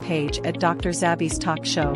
page at Dr. Zabby's Talk Show.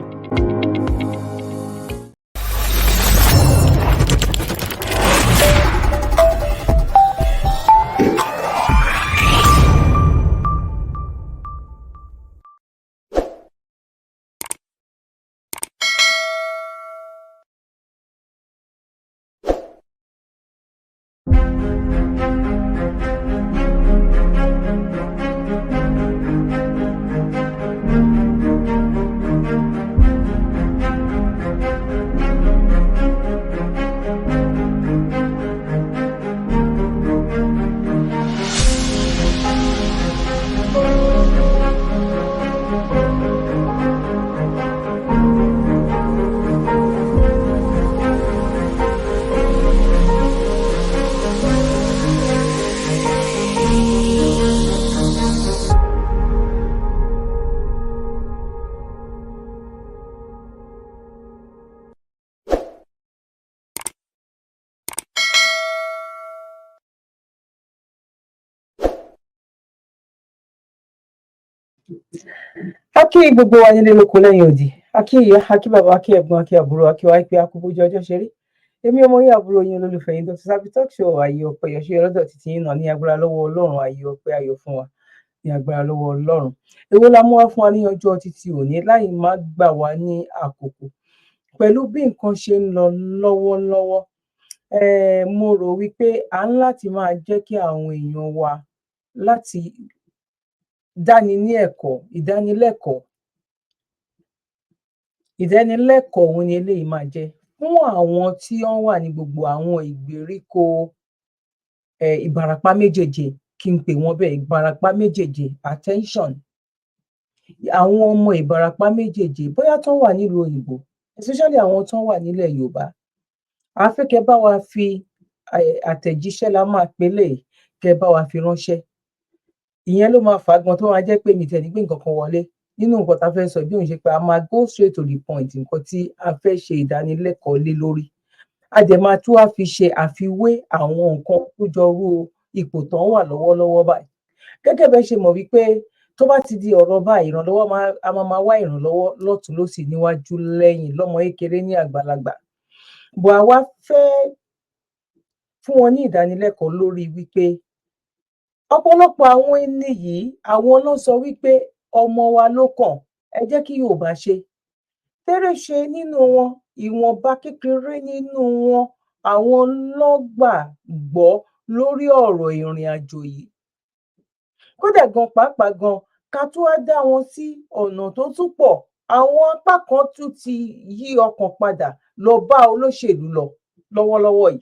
Aki gbogbo wa nílé lóko lẹ́yìn odi. Aki ìyá, aki bàbá, aki ẹ̀gbọ́n, aki àbúrò, aki wa ipe akúbójú ọjọ́ ṣeré. Èmi ọmọ yín àbúrò yín olólùfẹ́ yín Dr. Zabby Talk Show ayé ọpẹ́ yọ̀ṣẹ́ ọlọ́dọ̀ títí yín náà ní agbára lọ́wọ́ Ọlọ́run ayé ọpẹ́ ayọ̀ fún wa ní agbára lọ́wọ́ Ọlọ́run. Èwo la mú wá fún wa ní ọjọ́ títí òní láì má gbà wá ní àkókò. Pẹ̀lú bí nǹkan ṣe ń lọ lọ́wọ́lọ́wọ́, mo rò wípé à ń láti máa jẹ́ kí àwọn èèyàn wa láti dáni ní ẹ̀kọ́, ìdánilẹ́kọ̀ọ́ òun ni eléyìí máa jẹ́ fún àwọn tí wọ́n wà ní gbogbo àwọn ìgbèríko Ìbàràpá méjèèjì, kí n pè wọ́n bẹ́ẹ̀, Ìbàràpá méjèèjì, attention. Àwọn ọmọ Ìbàràpá méjèèjì bóyá tán wà nílùú òyìnbó, especially àwọn tán wà nílẹ̀ Yorùbá. A fẹ́ kẹ́ bá wa fi àtẹ̀jíṣẹ́ la máa pélé, kẹ́ bá wa fi ránṣẹ́. Ìyẹn ló máa fà á gan tó máa jẹ́ pé mi tẹ̀ ní gbé nǹkan kan wọlé nínú nǹkan tá a fẹ́ sọ, bí òun ṣe pé a máa go straight to the point, nǹkan tí a fẹ́ ṣe ìdánilẹ́kọ̀ọ́ lé lórí. A dẹ̀ máa tún wá fi ṣe àfiwé àwọn nǹkan tó jọrú ipò tán wà lọ́wọ́lọ́wọ́ báyìí. Gẹ́gẹ́ bẹ́ẹ̀ ṣe mọ̀ wípé tó bá ti di ọ̀rọ̀ báyìí, ìrànlọ́wọ́ a máa wá ìrànlọ́wọ́ lọ́tùn lósì, níwájú lẹ́yìn, lọ́mọ kékeré ní àgbàlagbà. Bọ̀ àwa fẹ́ fún wọn ní ìdánilẹ́kọ̀ọ́ lórí wípé ọ̀pọ̀lọpọ̀ àwọn ẹni yìí, àwọn ló sọ wípé ọmọ wa ló kàn, ẹ jẹ́ kí Yorùbá ṣe. Péréṣe nínú wọn, ìwọ̀nba kékeré nínú wọn, àwọn ló gbàgbọ́ lórí ọ̀rọ̀ ìrìn àjò yìí. Kódà gan pàápàá gan, ká tún wá dá wọn sí ọ̀nà tó tún pọ̀, àwọn apá kan tún ti yí ọkàn padà lọ bá olóṣèlú lọ lọ́wọ́lọ́wọ́ yìí.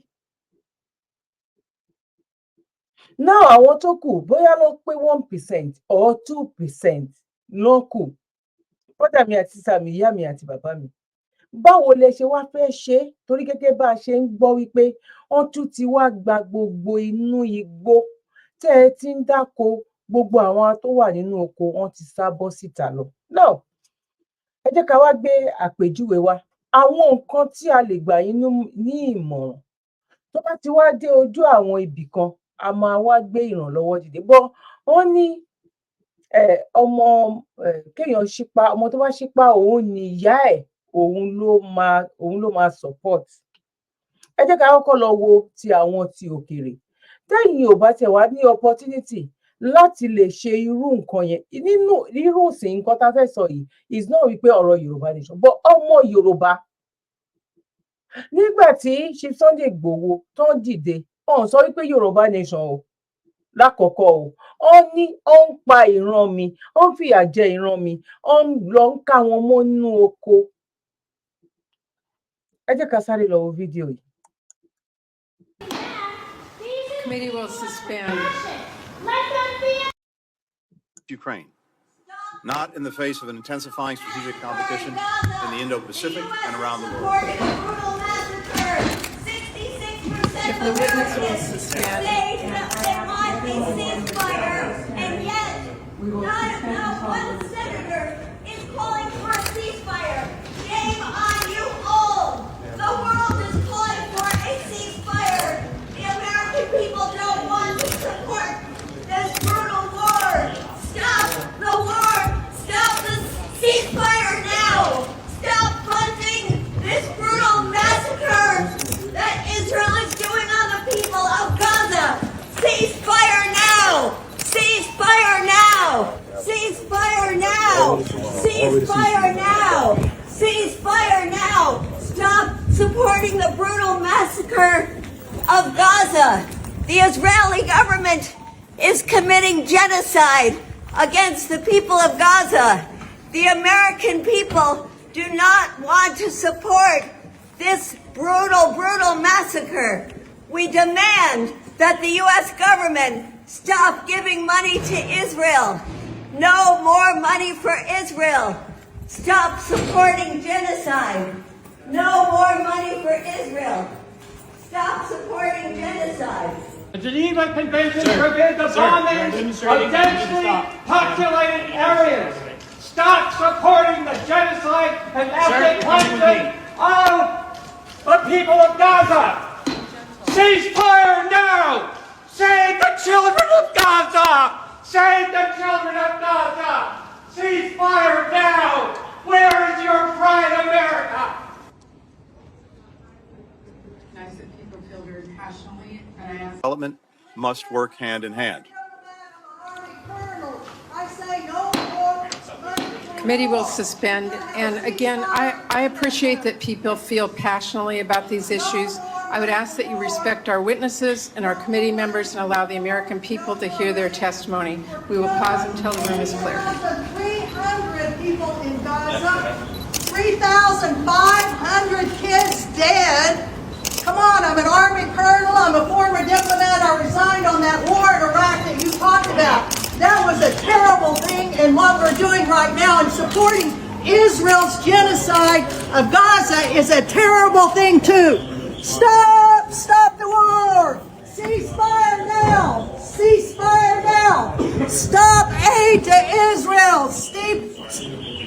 Now àwọn tó kù bóyá ló pé 1% or 2% ló kù. Bọ́dà mi àti sísá mi, ìyá mi àti bàbá mi. Báwo lẹ ṣe wá fẹ́ ṣe? Torí gẹ́gẹ́ bá a ṣe ń gbọ́ wípé wọ́n tún ti wá gba gbogbo inú igbó tẹ́ ẹ ti ń dáko, gbogbo àwọn tó wà nínú oko wọ́n ti sá bọ́ síta lọ. Now, ẹ jẹ́ ká wá gbé àpèjúwe wa. Àwọn nǹkan tí a lè gbà yín ní ìmọ̀ràn tó bá ti wá dé ojú àwọn ibì kan, a máa wá gbé ìrànlọ́wọ́ dìde. Bọ́ wọ́n ní ọmọ kéèyàn ṣípá, ọmọ tó bá ṣípá òun ni ìyá ẹ̀, òun ló máa support. Ẹ jẹ́ ká kọ́kọ́ lọ wo ti àwọn ti òkèèrè. Tẹ́yìn ò bá tẹ̀ wá ní opportunity láti lè ṣe irú nǹkan yẹn nínú irú ìsìn nǹkan tá a fẹ́ sọ yìí is not wípé ọ̀rọ̀ Yorùbá nation, but ọmọ Yorùbá. Nígbà tí Chief Sunday Igboho tó ń dìde, wọ́n sọ wípé Yorùbá nation o lákọ̀ọ́kọ́ o, ó ní ó ń pa ìran mi, ó ń fìyà jẹ ìran mi, ó ń lọ ń ká wọn mọ́ nínú oko. Ẹ jẹ́ ká sáré lọ wo fídíò yìí. Committee will suspend. Ukraine, not in the face of an intensifying strategic competition in the Indo-Pacific and around the world. If the witness will suspend. And yet, not one senator is calling for a ceasefire. Shame on you all. The world is calling for a ceasefire. The American people don't want to support this brutal war. Stop the war. Stop the Cease fire now! Cease fire now! Stop supporting the brutal massacre of Gaza. The Israeli government is committing genocide against the people of Gaza. The American people do not want to support this brutal massacre. We demand that the U.S. government stop giving money to Israel. No more money for Israel. Stop supporting genocide. No more money for Israel. Stop supporting genocide. The Geneva Convention forbids the bombing of densely populated areas. Stop supporting the genocide and ethnic cleansing of the people of Gaza. Cease fire now! Save the children of Gaza! Save the children of Gaza! Cease fire now! Where is your pride, America? Nice that people feel very passionately, and I ask. Development must work hand in hand. Committee will suspend, and again, I appreciate that people feel passionately about these issues. I would ask that you respect our witnesses and our committee members and allow the American people to hear their testimony. We will pause until the room is clear. 300 people in Gaza, 3,500 kids dead. Come on, I'm an Army colonel, I'm a former diplomat, I resigned on that war in Iraq that you talked about. That was a terrible thing, and what we're doing right now and supporting Israel's genocide of Gaza is a terrible thing too. Stop the war! Cease fire now! Cease fire now! Stop aid to Israel!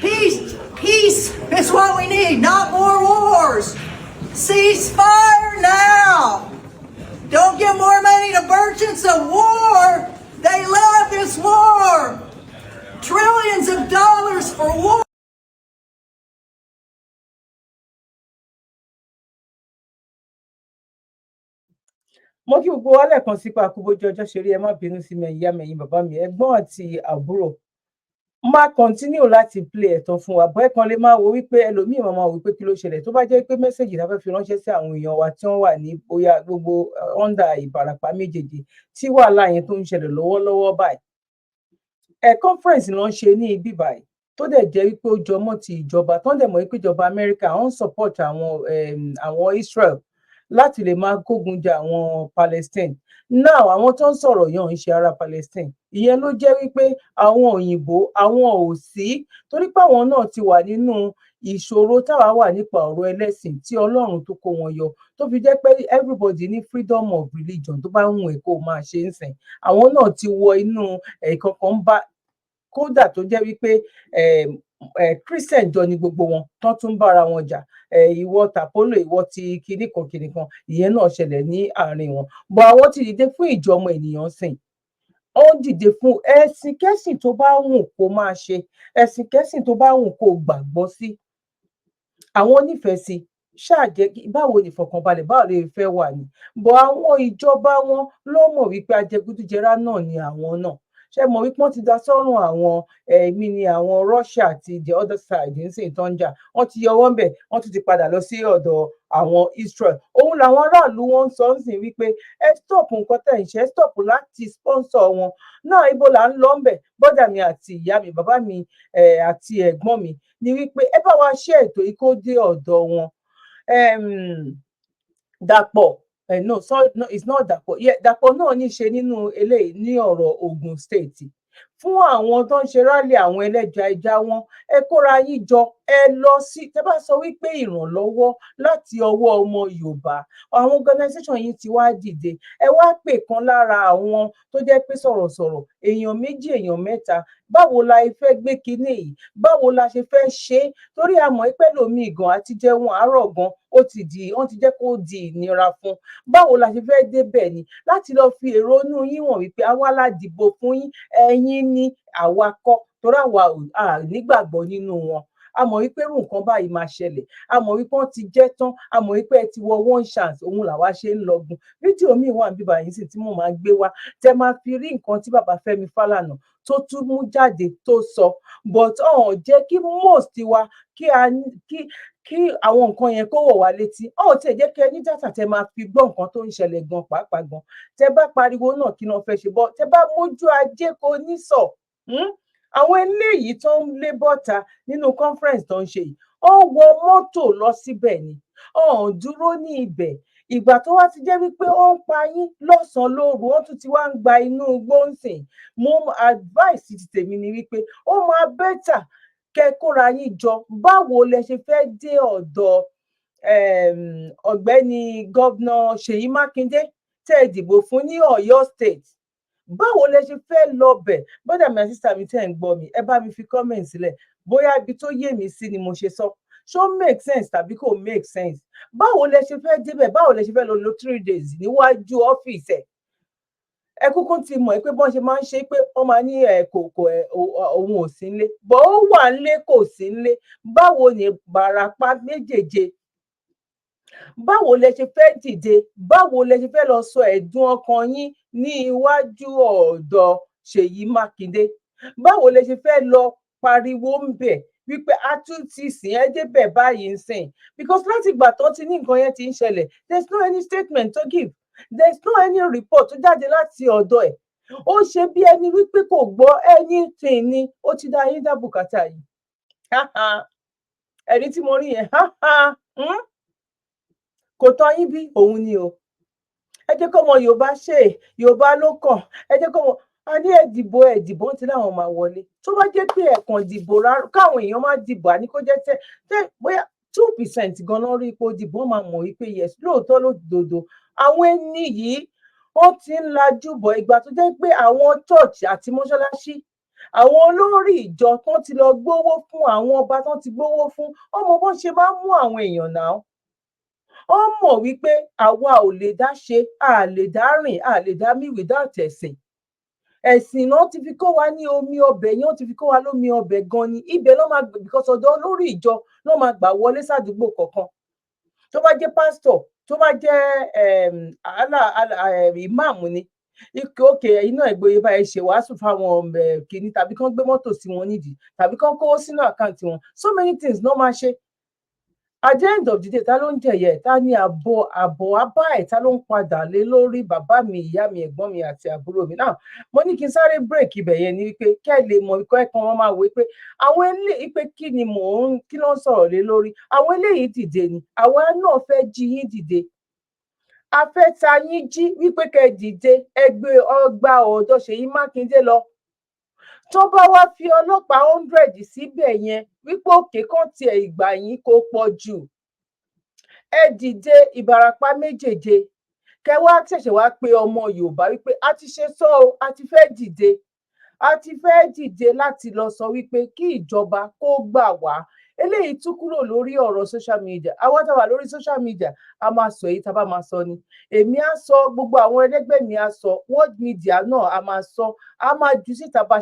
Peace is what we need, not more wars. Cease fire now! Don't give more money to merchants of war! They love this war! Trillions of dollars for war! Mo kí gbogbo wa lẹ́ẹ̀kan sí pa àkóbójú ọjọ́ ṣeré ẹ má bínú sí mi ìyá mi ẹ̀yin bàbá mi ẹ̀gbọ́n àti àbúrò máa continue láti play ẹ̀tàn fún wa bọ́ ẹ̀ kan lè máa wo wípé ẹlòmíì máa wò pé kí ló ṣẹlẹ̀ tó bá jẹ́ pé mẹ́sẹ̀gì tá fẹ́ fi ránṣẹ́ sí àwọn èèyàn wa tí wọ́n wà ní bóyá gbogbo under Ìbàràpá méjèèjì tí wàhálà yẹn tó ń ṣẹlẹ̀ lọ́wọ́lọ́wọ́ báyìí conference ló ń ṣe ní ibi báyìí tó dẹ̀ jẹ́ wípé ó jọmọ́ ti ìjọba tó ń dẹ̀ mọ̀ wípé ìjọba Amẹ́ríkà ń support àwọn Israel láti lè máa kógun jà àwọn Palestine now àwọn tó ń sọ̀rọ̀ yẹn ń ṣe ara Palestine ìyẹn ló jẹ́ wípé àwọn òyìnbó àwọn ò sí torí pé àwọn náà ti wà nínú ìṣòro táwa wà nípa ọ̀rọ̀ ẹlẹ́sìn tí Ọlọ́run tó kó wọn yọ tó fi jẹ́ pé everybody ní freedom of religion tó bá ń wù ẹ́ kó máa ṣe ń sìn àwọn náà ti wọ inú ìkankan ń bá kódà tó jẹ́ wípé Christian jọ ni gbogbo wọn tán tún bára wọn jà ìwọ tàpólò ìwọ ti kinní kan ìyẹn náà ṣẹlẹ̀ ní àárín wọn bọ àwọn ti dìde fún ìjọmọ ènìyàn sìn ó dìde fún ẹ̀sìn kẹ́sìn tó bá wù kó máa ṣe ẹ̀sìn kẹ́sìn tó bá wù kó gbàgbọ́ sí àwọn onífẹ̀ẹ́ sí ṣáàjẹ́ báwo ni ìfọ̀kànbalẹ̀ báwo lè fẹ́ wà ní bọ àwọn ìjọba wọn ló mọ̀ wípé ajẹgúdújẹrá náà ni àwọn náà ṣe mọ̀ wípé wọ́n ti dá sọ́rùn àwọn ẹ̀mí ni àwọn Russia àti the other side ń sìn tó ń jà wọ́n ti yọwọ́ ńbẹ̀ wọ́n tún ti padà lọ sí ọ̀dọ̀ àwọn Israel òun làwọn aráàlú wọn ń sọ ń sìn wípé ẹ stop nǹkan tẹ̀ ń ṣe ẹ stop láti sponsor wọn náà ibo là ń lọ ńbẹ̀ bọ́dà mi àti ìyá mi bàbá mi àti ẹ̀gbọ́n mi ni wípé ẹ bá wa ṣe ètò yìí kó dé ọ̀dọ̀ wọn Dàpọ̀ no sorry no it's not Dàpọ̀ Dàpọ̀ náà ní ṣe nínú eléyìí ní ọ̀rọ̀ Ogun State fún àwọn tó ń ṣe rálì àwọn ẹlẹ́ja ẹja wọn ẹ kóra yín jọ ẹ lọ sí tẹ́ bá sọ wípé ìrànlọ́wọ́ láti ọwọ́ ọmọ Yorùbá àwọn organisation yìí ti wá dìde ẹ wá pè kan lára àwọn tó jẹ́ pé sọ̀rọ̀sọ̀rọ̀ èèyàn méjì èèyàn mẹ́ta báwo la fẹ́ gbé kinní yìí báwo la ṣe fẹ́ ṣe é torí àmọ́ pẹ́ lómi gan àti jẹun àárọ̀ gan wọ́n ti jẹ́ kó di ìnira fún báwo la ṣe fẹ́ débẹ̀ ni láti lọ fi èrò inú yín wọ̀n wípé àwa la dìbò fún yín ẹ̀yin ni àwa kọ́ torí àwa nígbàgbọ́ nínú wọn a mọ̀ wípé irú nǹkan báyìí máa ṣẹlẹ̀, a mọ̀ wípé wọ́n ti jẹ́ tán, a mọ̀ wípé ẹ ti wọ one chance, òun làwa ṣe ń lọgun. Fídíò míì wà níbí báyìí sì tí mo máa gbé wá tẹ máa fi rí nǹkan tí bàbá Fẹ́mi Fálànà tó tún mú jáde tó sọ, but ọ̀hún jẹ́ kí most wa kí àwọn nǹkan yẹn kó wọ̀ wá létí. Ọ̀hún tiẹ̀ jẹ́ kí ẹ ní dátà tẹ máa fi gbọ́ nǹkan tó ń ṣẹlẹ̀ gan pàápàá gan. Tẹ bá pariwo náà kí náà fẹ́ ṣe bọ́, tẹ bá mójú ajé kò ní sọ. Àwọn eléyìí tó ń lé bọ́ta nínú conference tó ń ṣe yìí, ó wọ mọ́tò lọ síbẹ̀ ni, ọ̀hún dúró ní ibẹ̀. Ìgbà tó wá ti jẹ́ wípé ó ń pa yín lọ́sàn-án lóru, wọ́n tún ti wá ń gba inú igbó ń sìn. Mo advice ti tèmi ni wípé ó máa bẹ́tà kẹ́ kóra yín jọ. Báwo lẹ ṣe fẹ́ dé ọ̀dọ̀ ọ̀gbẹ́ni gọ́vnà Seyi Makinde tẹ́ ẹ dìbò fún ní Ọ̀yọ́ state? Báwo lẹ ṣe fẹ́ lọ bẹ̀? Bọ́dà mi àti sísá mi tẹ́ ẹ̀ ń gbọ́ mi, ẹ bá mi fi comment sílẹ̀ bóyá ibi tó yé mi sí ni mo ṣe sọ. Ṣó make sense tàbí kò make sense? Báwo lẹ ṣe fẹ́ débẹ̀? Báwo lẹ ṣe fẹ́ lọ lo 3 days níwájú ọ́fíìsì ẹ̀? Ẹ kúkú ti mọ̀ pé bọ́n ṣe máa ń ṣe pé wọ́n máa ní òun ò sí nílé, bọ́ ó wà nílé kò sí nílé. Báwo ni Ìbàràpá méjèèje? Báwo lẹ ṣe fẹ́ dìde? Báwo lẹ ṣe fẹ́ lọ sọ ẹ̀dùn ọkàn yín ní iwájú ọ̀dọ̀ Ṣèyí Mákindé? Báwo lẹ ṣe fẹ́ lọ pariwo ń bẹ̀ wípé a tún ti sìn ẹ́ débẹ̀ báyìí ń sìn? Because láti ìgbà tó ti ní nǹkan yẹn ti ń ṣẹlẹ̀, there's no any statement to give, there's no any report tó jáde láti ọ̀dọ̀ ẹ̀. Ó ṣe bí ẹni wípé kò gbọ́ anything ni. Ó ti dá yín dá bùkátà yìí. Ẹni tí mo rí yẹn kò tọ́ yín bí òun ni o. Ẹ jẹ́ kọ́mọ Yorùbá ṣe, Yorùbá ló kàn. Ẹ jẹ́ kọ́mọ a ní ẹ̀dìbò tí láwọn máa wọlé. Tó bá jẹ́ pé ẹ̀kan dìbò rárá káwọn èèyàn má dìbò, àní kó jẹ́ tẹ́ bóyá 2% gan-an rí ipò dìbò, máa mọ̀ wípé yes lóòótọ́ lódodo àwọn ẹni yìí wọ́n ti ń lajú bọ̀. Ìgbà tó jẹ́ pé àwọn church àti mọ́ṣáláṣí, àwọn olórí ìjọ tán ti lọ gbówó fún, àwọn ọba tán ti gbówó fún, ọmọ bó ṣe máa ń mú àwọn èèyàn náà. Ó mọ̀ wípé àwa ò lè dá ṣe, a lè dá rìn, a lè dá mí without ẹ̀sìn. Ẹ̀sìn náà ti fi kó wa ní omi ọbẹ̀ yẹn, ó ti fi kó wa lómi ọbẹ̀ gan ni. Ibẹ̀ ló máa gbé because ọ̀dọ̀ olórí ìjọ ló máa gbà wọlé sádùúgbò kọ̀ọ̀kan. Tó bá jẹ́ pásítọ̀, tó bá jẹ́ ìmáàmù ni, òkè iná ìgboyè bá ẹ ṣe wàásù fáwọn kìíní, tàbí kán gbé mọ́tò sí wọn nídìí, tàbí kán kówó sínú àkáǹtì wọn. So many things ló máa ṣe. At the end of the day, ta ló ń jẹ̀yẹ ẹ̀? Ta ni àbọ̀ abá ẹ̀? Ta ló ń padà lé lórí? Bàbá mi, ìyá mi, ẹ̀gbọ́n mi àti àbúrò mi. Náà mo ní kí n sáré break ibẹ̀ yẹn ni wípé kẹ́ ẹ lè mọ̀ ikọ́ ẹ̀kan wọn máa wí pé àwọn eléyìí pé kí ló ń sọ̀rọ̀ lé lórí? Àwọn eléyìí dìde ni, àwa náà fẹ́ jí yín dìde. A fẹ́ ta yín jí wípé kẹ́ ẹ dìde, ẹgbẹ́ ọgbà ọ̀dọ̀ Ṣèyí Mákindé lọ. Tó bá wá fi ọlọ́pàá 100 síbẹ̀ yẹn wípé òkè kan tiẹ̀ ìgbà yín kó pọ̀ jù. Ẹ dìde Ìbàràpá méjèèje, kẹ́ wá ṣẹ̀ṣẹ̀ wá pé ọmọ Yorùbá wípé a ti ṣe sọ o, a ti fẹ́ dìde. A ti fẹ́ dìde láti lọ sọ wípé kí ìjọba kó gbà wá. Eléyìí tún kúrò lórí ọ̀rọ̀ social media. Àwa tá wà lórí social media, a máa sọ èyí tá bá máa sọ ni. Èmi á sọ, gbogbo àwọn ẹlẹgbẹ́ mi á sọ, world media náà a máa sọ, a máa jù síta bá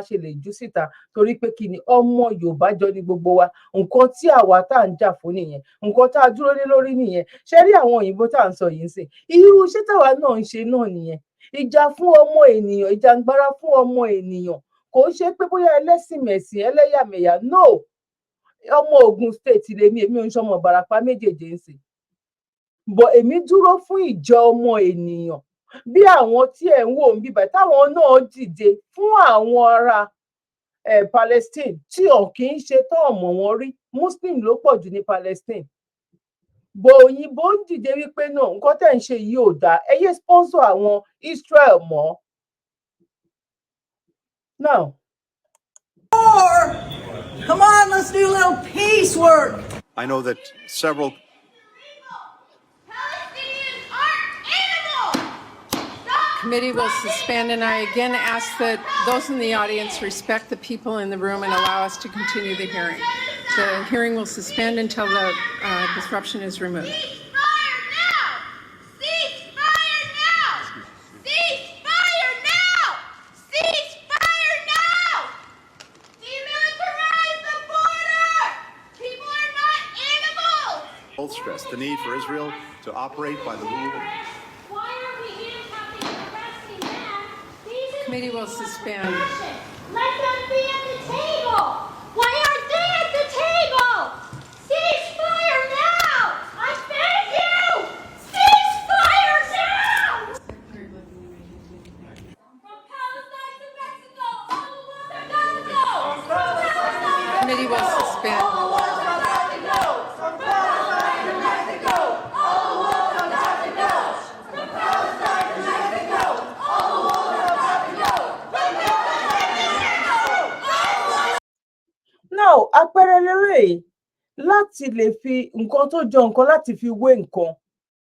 ṣe lè jù síta, torí pé kí ni ọmọ Yorùbá jọ ní gbogbo wa. Nǹkan tí àwa tá à ń jà fún nìyẹn, nǹkan tá a dúró lé lórí nìyẹn. Ṣé rí àwọn òyìnbó tá à ń sọ yìí ń sìn? Irú iṣẹ́ táwa náà ń ṣe náà nìyẹn. Ìjà fún ọmọ ènìyàn, ìjàngbara fún ọmọ ènìyàn. Kò ń ṣe pé bóyá ẹlẹ́sìn mẹ̀sìn, ẹlẹ́yàmẹ̀yà, no. Ọmọ Ògùn state lèmi, èmi ò ń ṣọmọ Ìbàràpá méjèèje ń sìn. Bọ̀ èmi dúró fún ìjọ ọmọ ènìyàn. Bí àwọn tí ẹ̀ ń wò ń bíbà táwọn náà dìde fún àwọn ará Palestine tí ò kì í ṣe tó ọmọ wọn rí. Muslim ló pọ̀ jù ní Palestine. Bọ̀ òyìnbó ń dìde wípé náà nǹkan tẹ̀ ń ṣe yìí ò dáa, ẹ yé sponsor àwọn Israel mọ́. Now, come on, let's do a little peace work. I know that several Palestinians aren't animals! Stop! Committee will suspend, and I again ask that those in the audience respect the people in the room and allow us to continue the hearing. The hearing will suspend until the disruption is removed. Ceasefire now! Ceasefire now! Ceasefire now! Ceasefire now! Demilitarize the border! both stressed the need for Israel to operate by the rule. Why are we handcuffing and arresting them? These Committee will suspend. Let them be at the table. Why aren't they at the table? Ceasefire now! I beg you! Ceasefire now! From Palestine to Mexico, all the world are gonna go. From Palestine to Committee will suspend. Now, àpẹẹrẹ lérè láti lè fi nǹkan tó jọ nǹkan láti fi wé nǹkan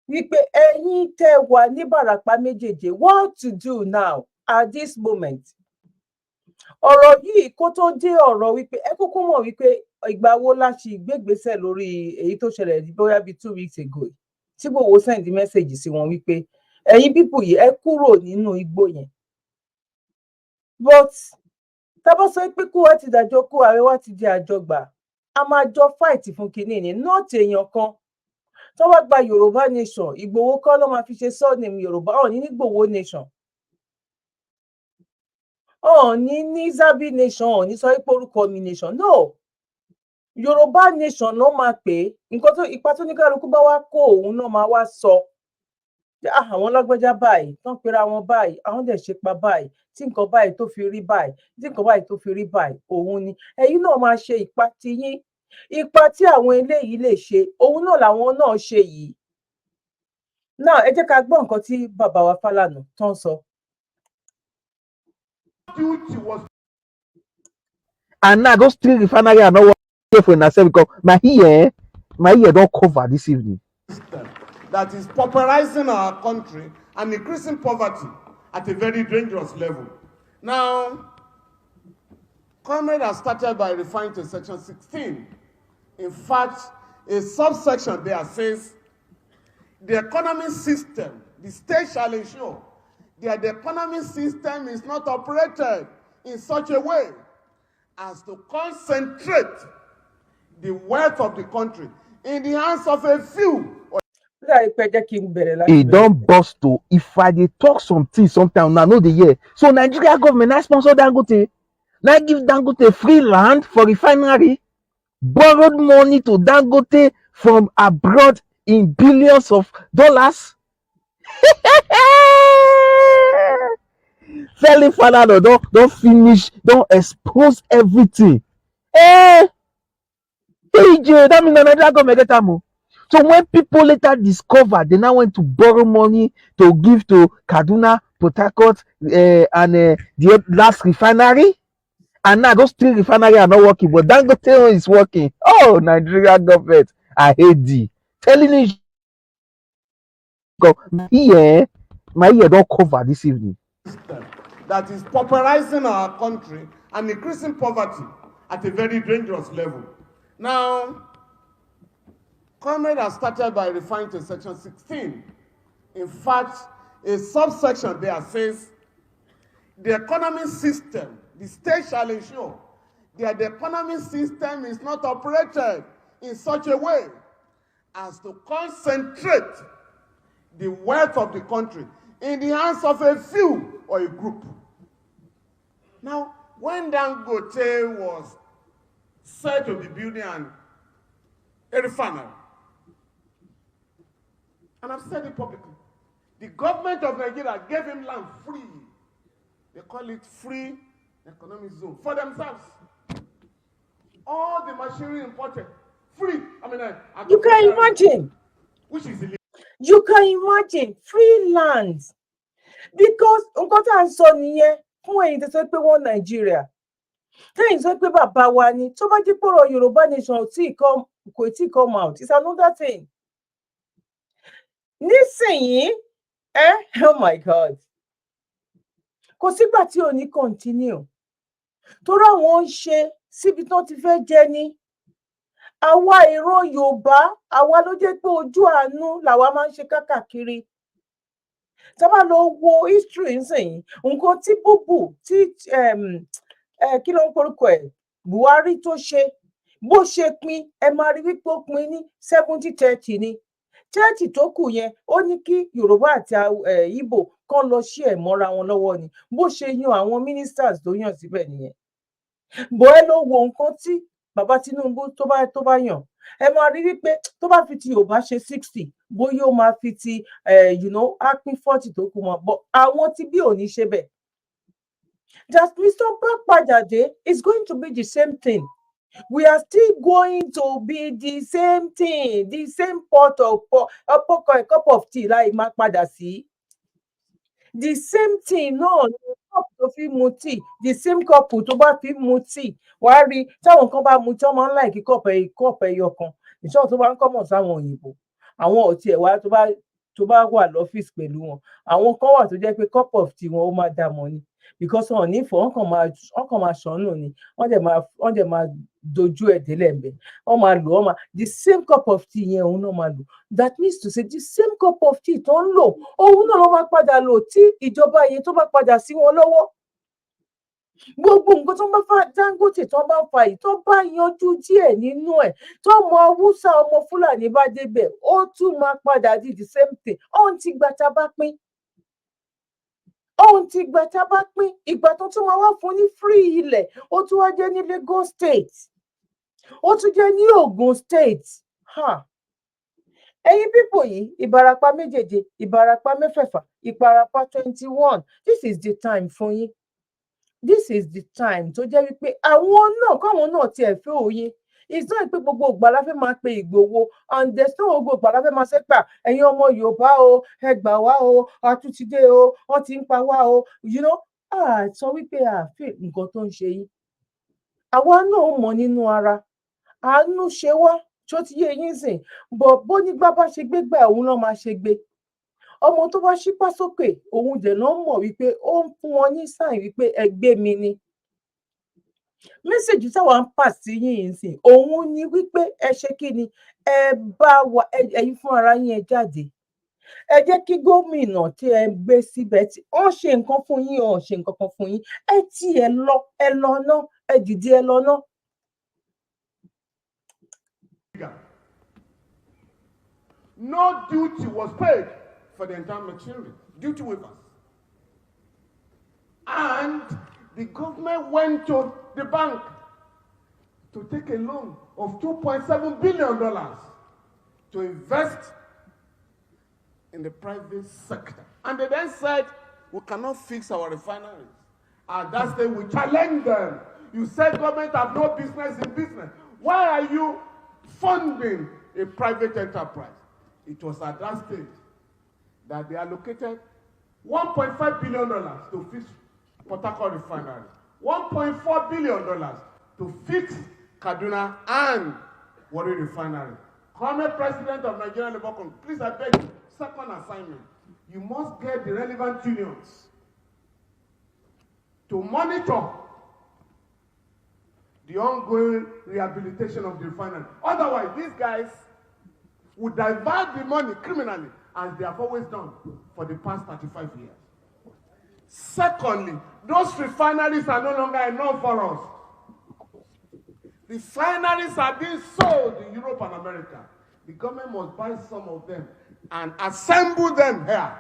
wípé ẹ̀yin tẹ́ wà ní Ìbàràpá Méjèèjì, what to do now at this moment. Ọ̀rọ̀ yìí kó tó dé ọ̀rọ̀ wípé ẹ kúkú mọ̀ wípé ìgbà wo la ṣì gbégbésẹ̀ lórí èyí tó ṣẹlẹ̀ bóyá bíi 2 weeks ago tí Igboho send message sí wọn wípé ẹ̀yin people yìí ẹ kúrò nínú igbó yẹn. But tá bá sọ pé kó wá ti dàjọ kó ààrẹ wá ti di àjọgbà, a máa jọ fight fún kinní ni, not èèyàn kan. Tó wá gba Yorùbá nation, Ìgbòho kọ́ ló máa fi ṣe surname Yorùbá, ọ̀ ní Ìgbòho nation. ní Zabi nation, ní sọ pé orúkọ mi nation. No. Yorùbá nation ló máa pè é. Nǹkan tó ipa tó ní kálukú bá wá kó òun náà máa wá sọ. Àwọn lágbájá báyìí, tán pera wọn báyìí, àwọn dẹ̀ ṣe pa báyìí, tí nǹkan báyìí tó fi rí báyìí, tí nǹkan báyìí tó fi rí báyìí, òun ni. Ẹ̀yin náà máa ṣe ipa tiyín. Ipa tí àwọn eléyìí lè ṣe, òun náà làwọn náà ṣe yìí. Now, ẹ jẹ́ ká gbọ́ nǹkan tí bàbá wa Fálànà tán sọ. And now those 3 refineries are not working for myself because my ear don't cover this evening. That is pauperizing our country and increasing poverty at a very dangerous level. Now, Comrade has started by referring to section 16. In fact, a subsection there says, the economic system, the state shall ensure that the economic system is not operated in such a way as to concentrate the wealth of the country in the hands of a few. It don't bust to if I dey talk something sometimes now no dey hear. So Nigeria government now sponsor Dangote, now give Dangote free land for refinery, borrowed money to Dangote from abroad in billions of dollars. Selling father don't finish, don't expose everything. That means the Nigeria government get am. So when people later discover, they now went to borrow money to give to Kaduna, Port Harcourt, and the last refinery. And now those 3 refineries are not working, but Dangote is working. Oh, Nigeria government, I hate thee. Telling you, my ear don't cover this evening. That is pauperizing our country and increasing poverty at a very dangerous level. Now, Comrade has started by referring to section 16. In fact, a subsection there says, the economic system, the state shall ensure that the economic system is not operated in such a way as to concentrate the wealth of the country in the hands of a few or a group. Now, when Dangote was said to be building a refinery, and I've said it publicly, the government of Nigeria gave him land free. They call it free economic zone for themselves. All the machinery imported, free. You can imagine. Which is illegal. You can imagine free land. Because nǹkan tá à ń sọ nìyẹn fún ẹ̀yin tó sọ pé wọ́n Nàìjíríà. Tẹ́yìn sọ pé bàbá wa ni tó bá jẹ́ pọ̀rọ̀ Yorùbá nation kò tí come out. It's another thing. Nísìnyí, oh my God. Kò sígbà tí ò ní continue. Torí àwọn ń ṣe síbi tó ti fẹ́ jẹ ni. Àwa ìran Yorùbá, àwa ló jẹ́ pé ojú àánú làwa máa ń ṣe káàkiri. Tá bá lọ wo history nsìn, nǹkan tí búbù tí kí ló ń porúkọ ẹ̀ Buhari tó ṣe bó ṣe pín ẹ máa rí wípé ó pín ní 70-30 ni 30 tó kù yẹn ó ní kí Yorùbá àti Ìgbò kan lọ ṣí ẹ̀ mọ́ra wọn lọ́wọ́ ni bó ṣe yan àwọn ministers tó yàn síbẹ̀ nìyẹn bó ẹ lọ wo nǹkan tí bàbá Tinubu tó bá yàn ẹ máa rí wípé tó bá fi ti Yorùbá ṣe 60 bóyá ó máa fi ti á pín 40 tó kù mọ́ bọ́ àwọn tí bí ò ní ṣe bẹ́ẹ̀ that Mr. bá padà dé is going to be the same thing. We are still going to be the same thing, the same pot of a cup of tea láì máa padà sí. The same thing náà ni cup tó fi mu tea, the same cup tó bá fi mu tea. Wàá rí táwọn kan bá mu tí wọ́n máa ń láìkí cup ẹyọ kan. Ìṣọ́ tó bá ń kọ́mọ̀ sáwọn òyìnbó. Àwọn ọ̀tí ẹ̀ wá tó bá wà lọ́fíìsì pẹ̀lú wọn. Àwọn kan wà tó jẹ́ pé cup of tea wọn ó máa dà mọ́ ni. Because wọn ò ní fọ wọn kàn máa ṣànù ni wọ́n dẹ̀ máa dojú ẹ̀ délẹ̀ ńbẹ̀ wọ́n máa lò the same cup of tea yẹn òun náà máa lò that means to say the same cup of tea tó ń lò òun náà ló máa padà lò tí ìjọba yẹn tó bá padà sí wọn lọ́wọ́ gbogbo nǹkan tó bá fà Dangote tó bá fà yìí tó bá yanjú díẹ̀ nínú ẹ̀ tó mọ Haúsá ọmọ Fúlàní bá débẹ̀ ó tún máa padà di the same thing ọ̀hún ti gbà tá a bá pín. Ohun tí ìgbà tá a bá pín ìgbà tó tún máa wá fún ní free ilẹ̀ ó tún wá jẹ́ ní Lagos State ó tún jẹ́ ní Ogun State ẹ̀yin pípò yìí Ìbàràpá méjèèje Ìbàràpá mẹ́fẹ̀ẹ̀fà Ìbàràpá 21 this is the time fún yín this is the time tó jẹ́ wípé àwọn náà káwọn náà tiẹ̀ fẹ́ òye it's not pé gbogbo ìgbà la fẹ́ máa pe Ìgbòho and there's no gbogbo ìgbà la fẹ́ máa ṣe pà ẹ̀yin ọmọ Yorùbá o ẹ gbà wá o àtúntìdé o wọ́n ti ń pa wá o sọ wípé àfẹ́ nǹkan tó ń ṣe yín àwa náà mọ̀ nínú ara àánú ṣe wá tó ti yé yín sìn bọ̀ bó nígbà bá ṣe gbé gbà òun náà máa ṣe gbé ọmọ tó bá ṣípá sókè òun dẹ̀ náà mọ̀ wípé ó ń fún wọn ní sáìn wípé ẹgbẹ́ mi ni mẹ́sẹ̀jì táwa ń pà sí yín sìn òun ni wípé ẹ ṣe kí ni ẹ bá wa ẹ̀yin fún ara yín ẹ jáde ẹ jẹ́ kí gómìnà tí ẹ gbé síbẹ̀ tí wọ́n ṣe nǹkan fún yín wọ́n ṣe nǹkan kan fún yín ẹ tí ẹ lọ ná ẹ dìde ẹ lọ ná. No duty was paid for the entire machinery, duty waivers. And the government went to the bank to take a loan of $2.7 billion to invest in the private sector. And they then said, we cannot fix our refineries. At that stage, we challenged them. You said government have no business in business. Why are you funding a private enterprise? It was at that stage that they allocated $1.5 billion to fix Port Harcourt refinery, $1.4 billion to fix Kaduna and Warri refinery. Current President of Nigerian Labour Congress, please I beg you, second assignment, you must get the relevant unions to monitor the ongoing rehabilitation of the refinery. Otherwise, these guys would divert the money criminally, as they have always done for the past 35 years. Secondly, those refineries are no longer enough for us. Refineries are being sold in Europe and America. The government must buy some of them and assemble them here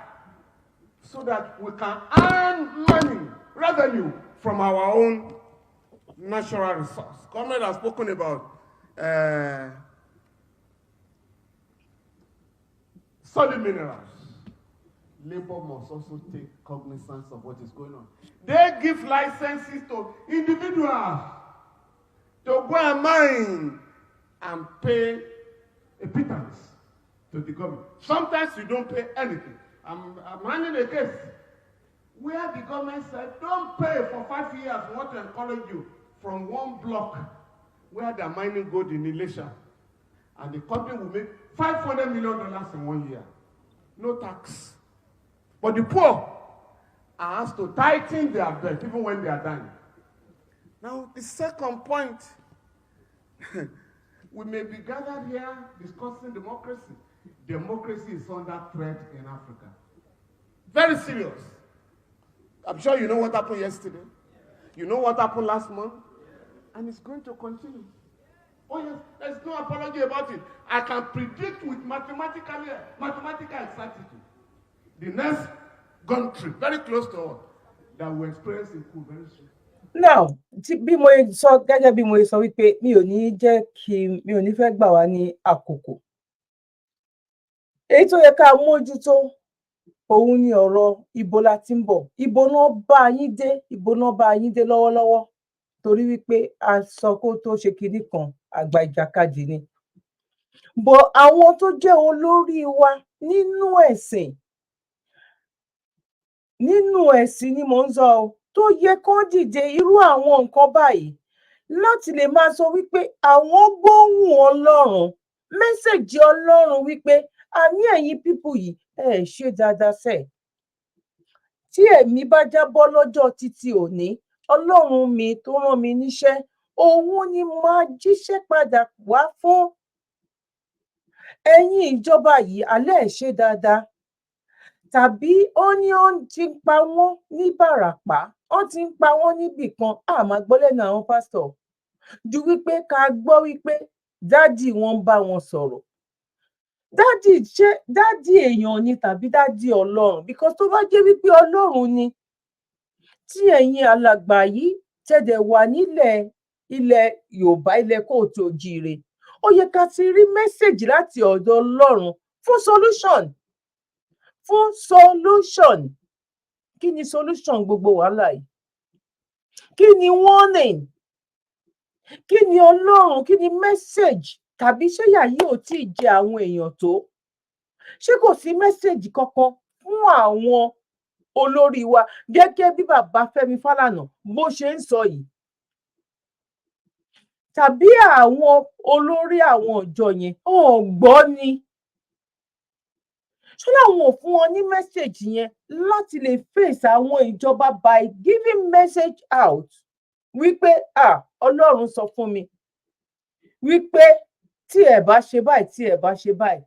so that we can earn money, revenue from our own natural resource. Government has spoken about solid minerals. Labor must also take cognizance of what is going on. They give licenses to individuals to go and mine and pay a pittance to the government. Sometimes you don't pay anything. I'm handling a case where the government said, don't pay for 5 years. We want to encourage you from one block where they're mining gold in Elisha. And the company will make $500 million in 1 year. No tax. But the poor are asked to tighten their belt even when they are dying. Now, the second point, we may be gathered here discussing democracy. Democracy is under threat in Africa. Very serious. I'm sure you know what happened yesterday. You know what happened last month. And it's going to continue. Oh, no apology about it. I can predict with mathematical exactitude the next country very close to us that will experience a coup very soon. Now, bí mo sọ gẹ́gẹ́ bí mo sọ wípé mi ò ní fẹ́ gbà wá ní àkókò. Èyí tó yẹ ká mójútó òun ni ọ̀rọ̀ ibo la ti ń bọ̀, ibo náà bá yín dé lọ́wọ́lọ́wọ́, torí wípé a sọ kó tó ṣe kinní kan àgbà ìjàkadì ni. Bọ̀ àwọn tó jẹ́ olórí wa nínú ẹ̀sìn ni mò ń sọ o, tó yẹ kán dìde irú àwọn nǹkan báyìí láti lè máa sọ wípé àwọn gbóhùn Ọlọ́run, mẹ́sẹ̀jì Ọlọ́run wípé a ní ẹ̀yin pípù yìí ṣe dáadáa sẹ́ẹ̀. Tí ẹ̀mí bá jábọ́ lọ́jọ́ títí òní, Ọlọ́run mi tó rán mi níṣẹ́, òun ni máa jíṣẹ́ padà wá fún. Ẹ̀yin ìjọba yìí alẹ́ ṣe dáadáa. Tàbí ó ti ń pa wọ́n ní Ìbàràpá, ó ti ń pa wọ́n níbì kan, a máa gbọ́ lẹ́nu àwọn pásítọ̀, ju wípé ká gbọ́ wípé dádì wọn ń bá wọn sọ̀rọ̀. Dádì èèyàn ni tàbí dádì Ọlọ́run? Because tó bá jẹ́ wípé Ọlọ́run ni, tí ẹ̀yin alàgbà yìí tẹ̀dẹ̀ wà ilẹ̀ Yorùbá, ilẹ̀ Kóòtù Òjíire, ó yẹ ká ti rí mẹ́sẹ̀jì láti ọ̀dọ̀ Ọlọ́run fún solution. Kí ni solution gbogbo wàhálà yìí? Kí ni warning? Kí ni Ọlọ́run? Kí ni message? Tàbí ṣé ìyà yìí ò tí ì jẹ àwọn èèyàn tó? Ṣé kò sí message kankan fún àwọn olórí wa gẹ́gẹ́ bí bàbá Fẹ́mi Fálànà bó ṣe ń sọ yìí? Tàbí àwọn olórí àwọn ìjọ yẹn ò gbọ́ ni? Ṣé làwọn ò fún wọn ní message yẹn láti lè face àwọn ìjọba by giving message out wípé Ọlọ́run sọ fún mi wípé tí ẹ bá ṣe báyìí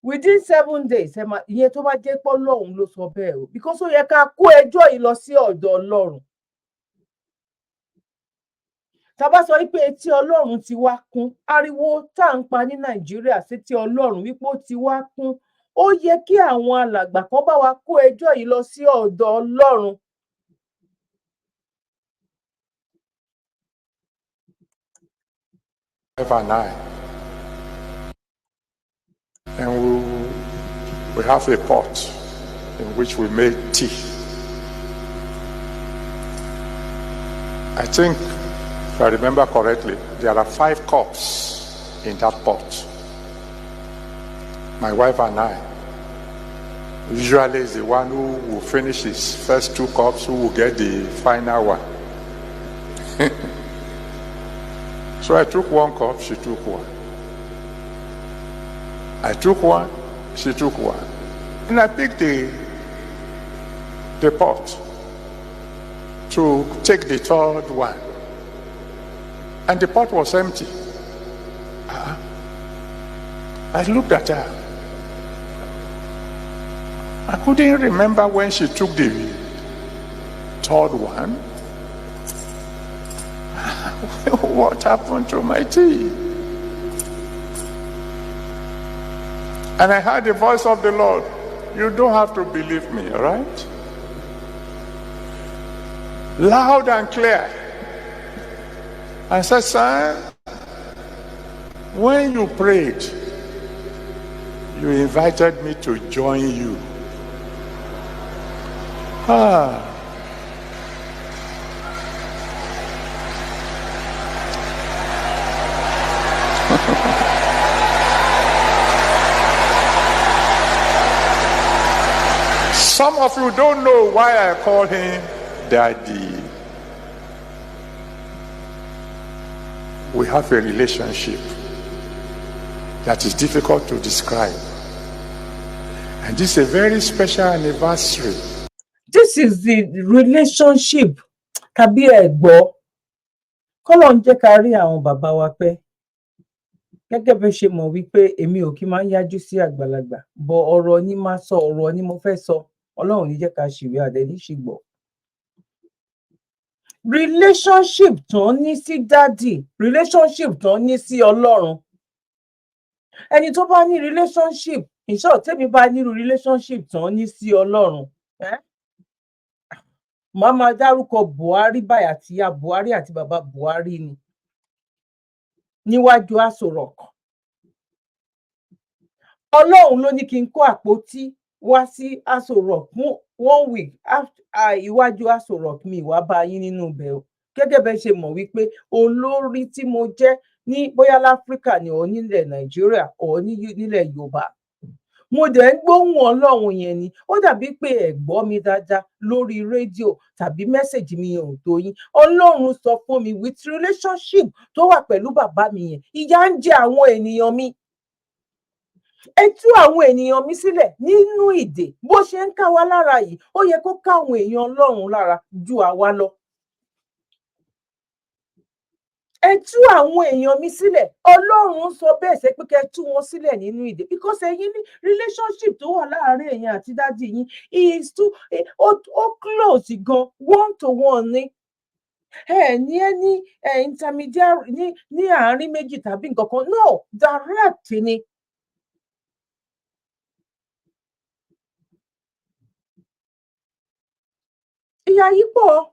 within 7 days ìyẹn tó bá jẹ́ pé Ọlọ́run ló sọ bẹ́ẹ̀ o, because ó yẹ ká kó ẹjọ́ yìí lọ sí ọ̀dọ̀ Ọlọ́run. Tá bá sọ wípé etí Ọlọ́run ti wá kún, ariwo tá à ń pa ní Nàìjíríà sí ti Ọlọ́run wípé ó ti wá kún, ó yẹ kí àwọn alàgbà kan bá wa kó ẹjọ́ yìí lọ sí ọ̀dọ̀ Ọlọ́run. And we have a pot in which we make tea. I think, if I remember correctly, there are 5 cups in that pot. My wife and I, usually is the one who will finish his first 2 cups, who will get the final one. So I took 1 cup, she took 1. I took 1, she took 1. And I picked the pot to take the 3rd one. And the pot was empty. I looked at her. I couldn't remember when she took the 3rd one. What happened to my tea? And I heard the voice of the Lord. You don't have to believe me, all right? Loud and clear. I said, son, when you prayed, you invited me to join you. Some of you don't know why I call him Daddy. We have a relationship that is difficult to describe. And this is a very special anniversary. This is the relationship. Tàbí ẹ gbọ́. K'Ọlọ́run jẹ́ ká rí àwọn bàbá wa pẹ́. Gẹ́gẹ́ bí ṣe mọ̀ wípé èmi ò kí máa ń yájú sí àgbàlagbà. Bọ̀ ọ̀rọ̀ ni máa sọ, ọ̀rọ̀ ni mo fẹ́ sọ. Ọlọ́run ní jẹ́ ká ṣìwé àdẹ́ní ṣìgbọ́. relationship tán ní sí dádì, relationship tán ní sí Ọlọ́run. Ẹni tó bá ní relationship, in short, tẹ́mi bá nírú relationship tán ní sí Ọlọ́run, màá máa dárúkọ Buhari báyìí àti ìyá Buhari àti bàbá Buhari ni níwájú Aso Rock. Ọlọ́run ló ní kí n kó àpótí wá sí Aso Rock fún 1 week after iwájú Aso Rock mi wá bá yín nínú ibẹ̀ o. Gẹ́gẹ́ bẹ́ẹ̀ ṣe mọ̀ wípé olórí tí mo jẹ́ ní bóyá láfíríkà ni ò nílẹ̀ Nàìjíríà ò nílẹ̀ Yorùbá. Mo dẹ̀ ń gbóhùn Ọlọ́run yẹn ni. Ó dàbí pé ẹ gbọ́ mi dáadáa lórí rédíò tàbí mẹ́sẹ̀jì mi ò tó yín. Ọlọ́run sọ fún mi with relationship tó wà pẹ̀lú bàbá mi yẹn. Ìyà ń jẹ àwọn ènìyàn mi. Ẹ tú àwọn ènìyàn mi sílẹ̀ nínú ìdè. Bó ṣe ń ká wa lára yìí, ó yẹ kó ká àwọn èèyàn Ọlọ́run lára ju àwa lọ. Ẹ tú àwọn èèyàn mi sílẹ̀. Ọlọ́run sọ bẹ́ẹ̀ ṣe pé kẹ́ tú wọn sílẹ̀ nínú ìdè. Because ẹ̀yin ní relationship tó wà láàárín ẹ̀yin àti dádì yín is too ó close gan, 1-to-1 ni. Ní intermediary ní àárín méjì tàbí nǹkan kan. No, direct ni. Ìyà yìí pọ̀.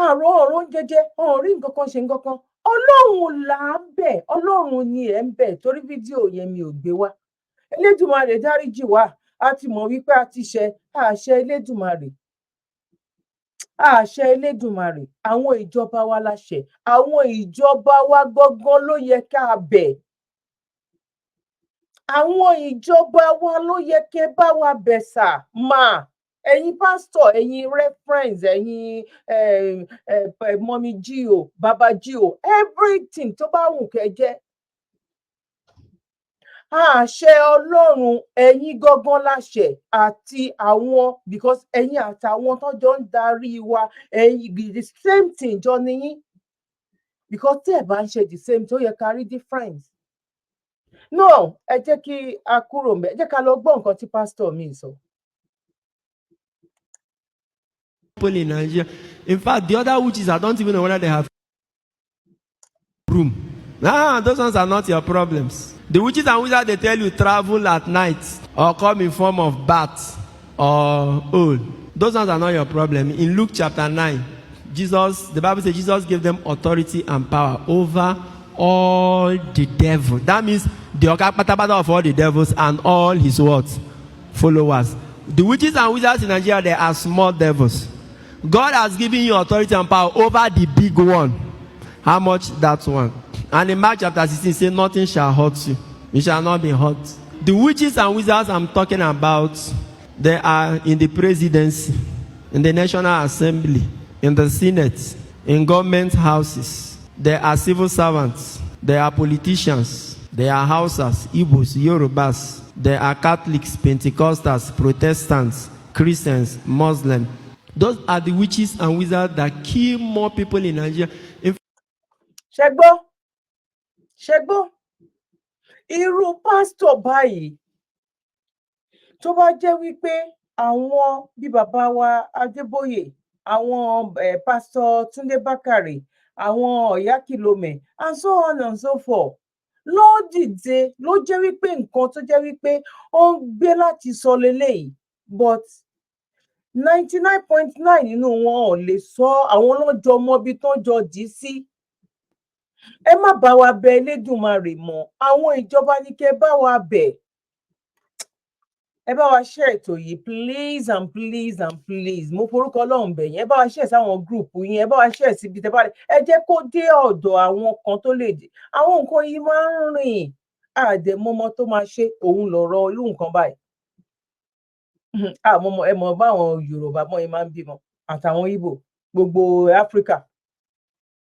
Àrùn ọ̀rọ̀ jẹjẹ, ọ̀rí nǹkan kan ṣe nǹkan kan. Ọlọ́run là ń bẹ̀, Ọlọ́run ni ẹ̀ ń bẹ̀ torí fídíò yẹn mi ò gbé wá. Elédùmarè dáríjì wá, a ti mọ̀ wípé a ti ṣẹ̀, àṣẹ Elédùmarè. Àṣẹ Elédùmarè, àwọn ìjọba wa la ṣẹ̀, àwọn ìjọba wa gangan ló yẹ ká bẹ̀. Àwọn ìjọba wa ló yẹ kẹ́ bá wa bẹ̀ sà, máa. Ẹ̀yin pásítọ̀, ẹ̀yin reference, ẹ̀yin mọ́mí G.O, bàbá G.O, everything tó bá wù kẹ́ jẹ́. Àṣẹ Ọlọ́run, ẹ̀yin gangan láṣẹ àti àwọn because ẹ̀yin àtàwọn tó jọ ń darí wa, ẹ̀yin the same thing jọ ni yín. Because tí ẹ bá ń ṣe the same tó yẹ ká rí difference. No, ẹ jẹ́ kí a kúrò ńbẹ̀, ẹ jẹ́ ká lọ gbọ́ nǹkan tí pásítọ̀ mi sọ. People in Nigeria. In fact, the other witches, I don't even know whether they have room. Those ones are not your problems. The witches and wizards, they tell you travel at night or come in form of bat or owl. Those ones are not your problem. In Luke chapter 9, the Bible says Jesus gave them authority and power over all the devils. That means the okapatapata of all the devils and all his what? Followers. The witches and wizards in Nigeria, they are small devils. God has given you authority and power over the big one. How much? That one. And in Mark chapter 16, say nothing shall hurt you. You shall not be hurt. The witches and wizards I'm talking about, they are in the presidency, in the National Assembly, in the Senate, in government houses. They are civil servants. They are politicians. They are Hausas, Igbos, Yorubas. They are Catholics, Pentecostals, Protestants, Christians, Muslims. Those are the witches and wizards that kill more people in Nigeria. Ṣẹgbọ́, irú pásítọ̀ báyìí tó bá jẹ́ wípé àwọn bí bàbá wa Adébóyè, àwọn pásítọ̀ Túndé Bákàrè, àwọn Ọ̀yá Kìlómẹ̀, and so on and so forth. Ló dìde ló jẹ́ wípé nǹkan tó jẹ́ wípé ó ń gbé láti sọ leléyìí, but 99.9 nínú wọn ò lè sọ, àwọn lọ́jọ́ mọ́bí tó jọ dì sí. Ẹ má bá wa bẹ̀ Elédùmarè mọ́, àwọn ìjọba ní kẹ́ bá wa bẹ̀. Ẹ bá wa share ètò yìí, please and please and please. Mo forúkọ Ọlọ́run bẹ̀ yín, ẹ bá wa share sáwọn group yín, ẹ bá wa share síbi tẹ́ bá lè. Ẹ jẹ́ kó dé ọ̀dọ̀ àwọn kan tó lè dé. Àwọn nǹkan yìí máa ń rìn, àdèmọ́mọ́ tó máa ṣe òun lọ̀rọ̀ irú nǹkan báyìí. Ẹ mọ̀ báwọn Yorùbá mọ́ ẹ máa ń bímọ àtàwọn Ìgbò, gbogbo Áfíríkà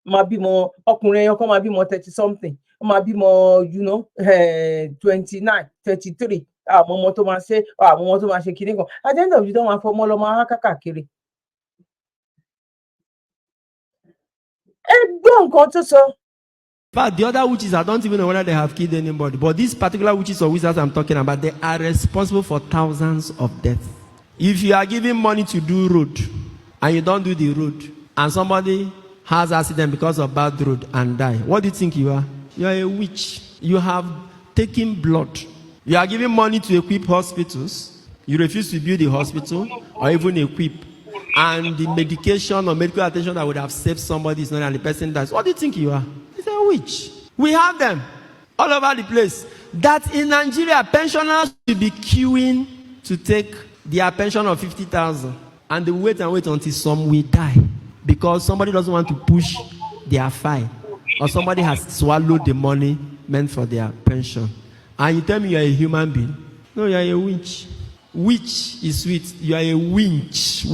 máa bímọ, ọkùnrin ẹyọ kan máa bímọ 30 something, ó máa bímọ 29, 33. Àwọn ọmọ tó máa ṣe, àwọn ọmọ tó máa ṣe kinní kan. At the end of the day, wọ́n máa fọmọ lọ máa há káàkiri. Ẹ gbọ́ nǹkan tó sọ. In fact, the other witches, I don't even know whether they have killed anybody. But these particular witches or wizards I'm talking about, they are responsible for thousands of deaths. If you are giving money to do road, and you don't do the road, and somebody has accident because of bad road and die, what do you think you are? You are a witch. You have taken blood. You are giving money to equip hospitals. You refuse to build a hospital or even equip. And the medication or medical attention that would have saved somebody is not, and the person dies. What do you think you are? It's a witch. We have them all over the place. That in Nigeria, pensioners should be queuing to take their pension of 50,000. And they wait and wait until some will die because somebody doesn't want to push their file, or somebody has swallowed the money meant for their pension. And you tell me you are a human being? No, you are a witch. Witch is sweet. You are a winch.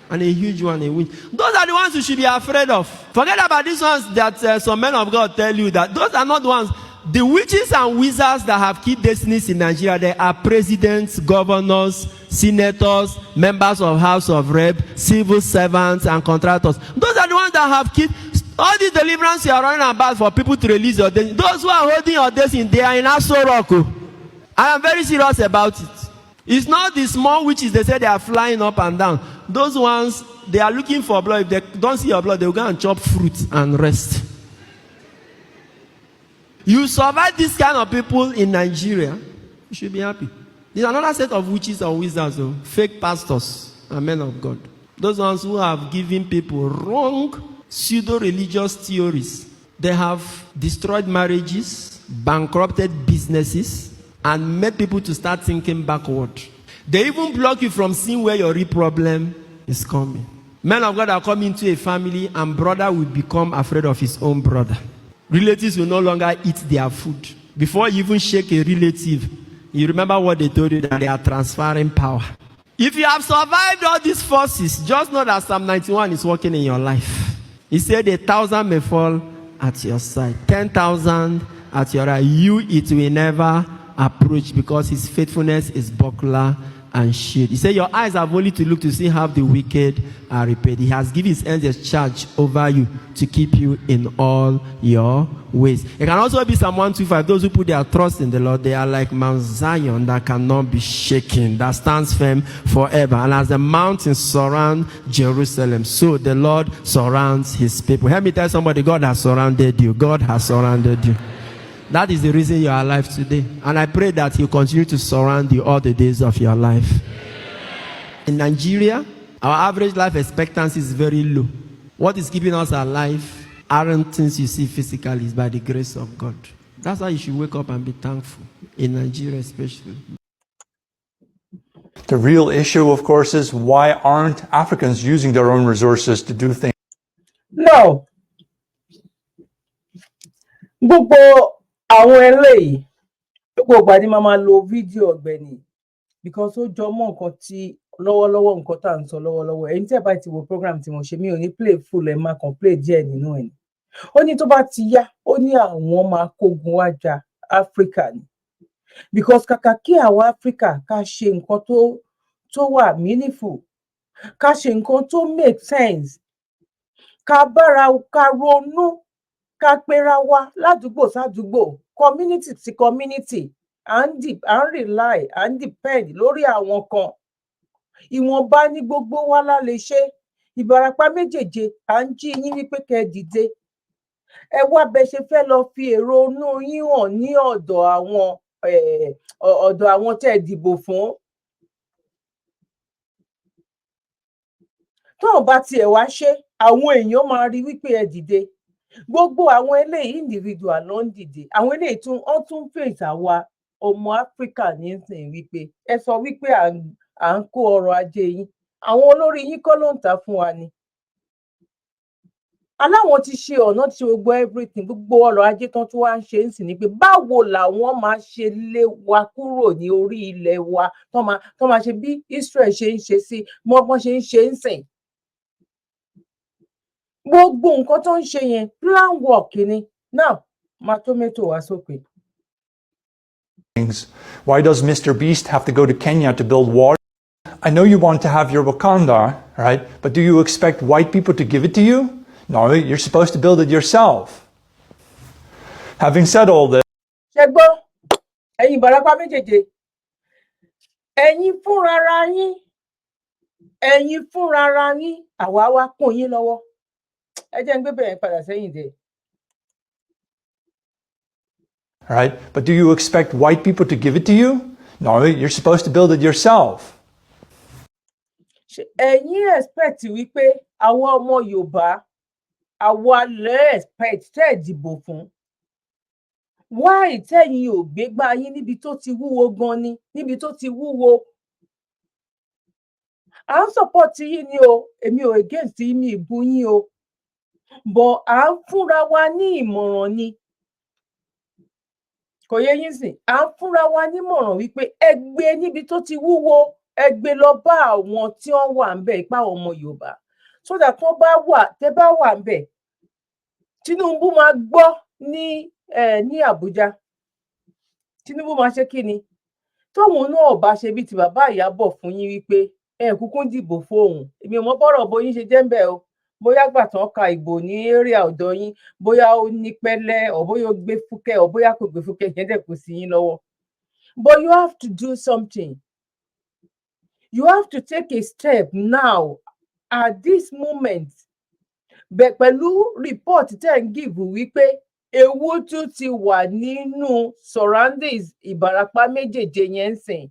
And a huge one, a winch. Those are the ones you should be afraid of. Forget about these ones that some men of God tell you that. Those are not the ones. The witches and wizards that have key destinies in Nigeria, they are presidents, governors, senators, members of House of Rep, civil servants, and contractors. Those are the ones that have key. All these deliverance you are running about for people to release your destiny. Those who are holding your destiny, they are in Aso Rock. I am very serious about it. It's not the small witches they say they are flying up and down. Those ones, they are looking for blood. If they don't see your blood, they will go and chop fruit and rest. You survive this kind of people in Nigeria, you should be happy. There's another set of witches and wizards, fake pastors and men of God. Those ones who have given people wrong pseudo-religious theories. They have destroyed marriages, bankrupted businesses, and made people to start thinking backward. They even block you from seeing where your real problem is coming. Men of God are coming to a family, and brother will become afraid of his own brother. Relatives will no longer eat their food. Before you even shake a relative, you remember what they told you, that they are transferring power. If you have survived all these forces, just know that Psalm 91 is working in your life. He said 1,000 may fall at your side, 10,000 at your right. You, it will never approach, because his faithfulness is buckler and shield. He said your eyes have only to look to see how the wicked are repaid. He has given his angels charge over you to keep you in all your ways. It can also be Psalm 125. Those who put their trust in the Lord, they are like Mount Zion that cannot be shaken, that stands firm forever. And as the mountains surround Jerusalem, so the Lord surrounds his people. Help me tell somebody, God has surrounded you. God has surrounded you. That is the reason you are alive today. And I pray that he'll continue to surround you all the days of your life. In Nigeria, our average life expectancy is very low. What is keeping us alive aren't things you see physically, it's by the grace of God. That's why you should wake up and be thankful. In Nigeria especially. The real issue, of course, is why aren't Africans using their own resources to do things? No. Gbogbo àwọn eléyìí gbogbo ìgbà ni màá máa lo fídíò ọ̀gbẹ́ni because ó jọ mọ́ nǹkan tí lọ́wọ́lọ́wọ́ nǹkan tá à ń sọ lọ́wọ́lọ́wọ́. Ẹ̀yin tí ẹ bá ti wo program tí mo ṣe, mi ò ní play full, ẹ̀ máa kàn play díẹ̀ nínú ẹ̀. Ó ní tó bá ti yá, ó ní àwọn máa kógun wá jà Áfíríkà ni, because kàkà kí àwọn Áfíríkà ká ṣe nǹkan tó wà meaningful, ká ṣe nǹkan tó make sense, ká ronú, ká pera wa ládùúgbò sádùúgbò, community sí community, à ń rely, à ń depend lórí àwọn kan. Ìwọ̀nba ní gbogbo wa la lè ṣe. Ìbàràpá méjèèje, à ń jí yín wípé kẹ́ dìde. Ẹ wá bẹ ṣe fẹ́ lọ fi èrò inú yín hàn ní ọ̀dọ̀ àwọn tẹ́ dìbò fún. Tó bá tiẹ̀ wá ṣe, àwọn èèyàn máa rí wípé ẹ dìde. Gbogbo àwọn eléyìí individual ló ń dìde. Àwọn eléyìí tún face àwa ọmọ Áfíríkà nísìnyí wípé ẹ sọ wípé à ń kó ọrọ̀ ajé yín. Àwọn olórí yín kọ́ ló ń tà fún wa ni. Aláwọn ti ṣe ọ̀nà, ti ṣe gbogbo everything, gbogbo ọrọ̀ ajé tán tí wọ́n á ṣe ń sìn ni pé báwo làwọn máa ṣe lé wa kúrò ní orí ilẹ̀ wa tán máa ṣe bí Israel ṣe ń ṣe sí wọ́n ṣe ń ṣe ń sìn. Gbogbo nǹkan tó ń ṣe yẹn plan work ni. Now, máa tó mẹ́tò wá sópin. Why does Mr. Beast have to go to Kenya to build water? I know you want to have your Wakanda, right? But do you expect white people to give it to you? No, you're supposed to build it yourself. Having said all this, Ṣé gbọ́, ẹ̀yin Ìbàràpá méjèèjì, ẹ̀yin fúnra yín, ẹ̀yin fúnra ara yín àwa wá kún yín lọ́wọ́ ẹ jẹ́ ń gbé bẹ̀rẹ̀ padà sẹ́yìn dé. Right? But do you expect white people to give it to you? No, you're supposed to build it yourself. Ẹ̀yin expect wípé àwa ọmọ Yorùbá àwa lè expect tẹ́ ẹ̀ dìbò fún. Why tẹ́yin ò gbégbá yín níbi tó ti wúwo gan ni níbi tó ti wúwo. À ń support yín ni o, èmi ò against yín mi ìbú yín o. But à ń fúnra wa ní ìmọ̀ràn ni. Kò yé yín sìn, à ń fúnra wa nímọ̀ràn wípé ẹ gbé níbi tó ti wúwo, ẹ gbé lọ bá àwọn tí wọ́n wà ńbẹ̀ ipá ọmọ Yorùbá. So that tó bá wà, tẹ́ bá wà ńbẹ̀, Tinubu máa gbọ́ ní Àbújá. Tinubu máa ṣe kí ni? Tóun náà bá ṣe bí ti bàbá Ìyábọ̀ fún yín wípé ẹ kúkú ń dìbò fóun. Èmi ò mọ bọ́rọ̀ bóyín ṣe jẹ́ ńbẹ̀ o. Bóyá gbà tán ka ìbò ní area ọ̀dọ̀ yín, bóyá ó ní pẹ́lẹ́ or bóyá ó gbé fúkẹ́ or bóyá kò gbé fúkẹ́ yẹn dẹ̀ kò sí yín lọ́wọ́. But you have to do something. You have to take a step now at this moment. Pẹ̀lú report tẹ́ ń give wípé ewu tún ti wà nínú surroundings Ìbàràpá méjèèjì yẹn ń sìn.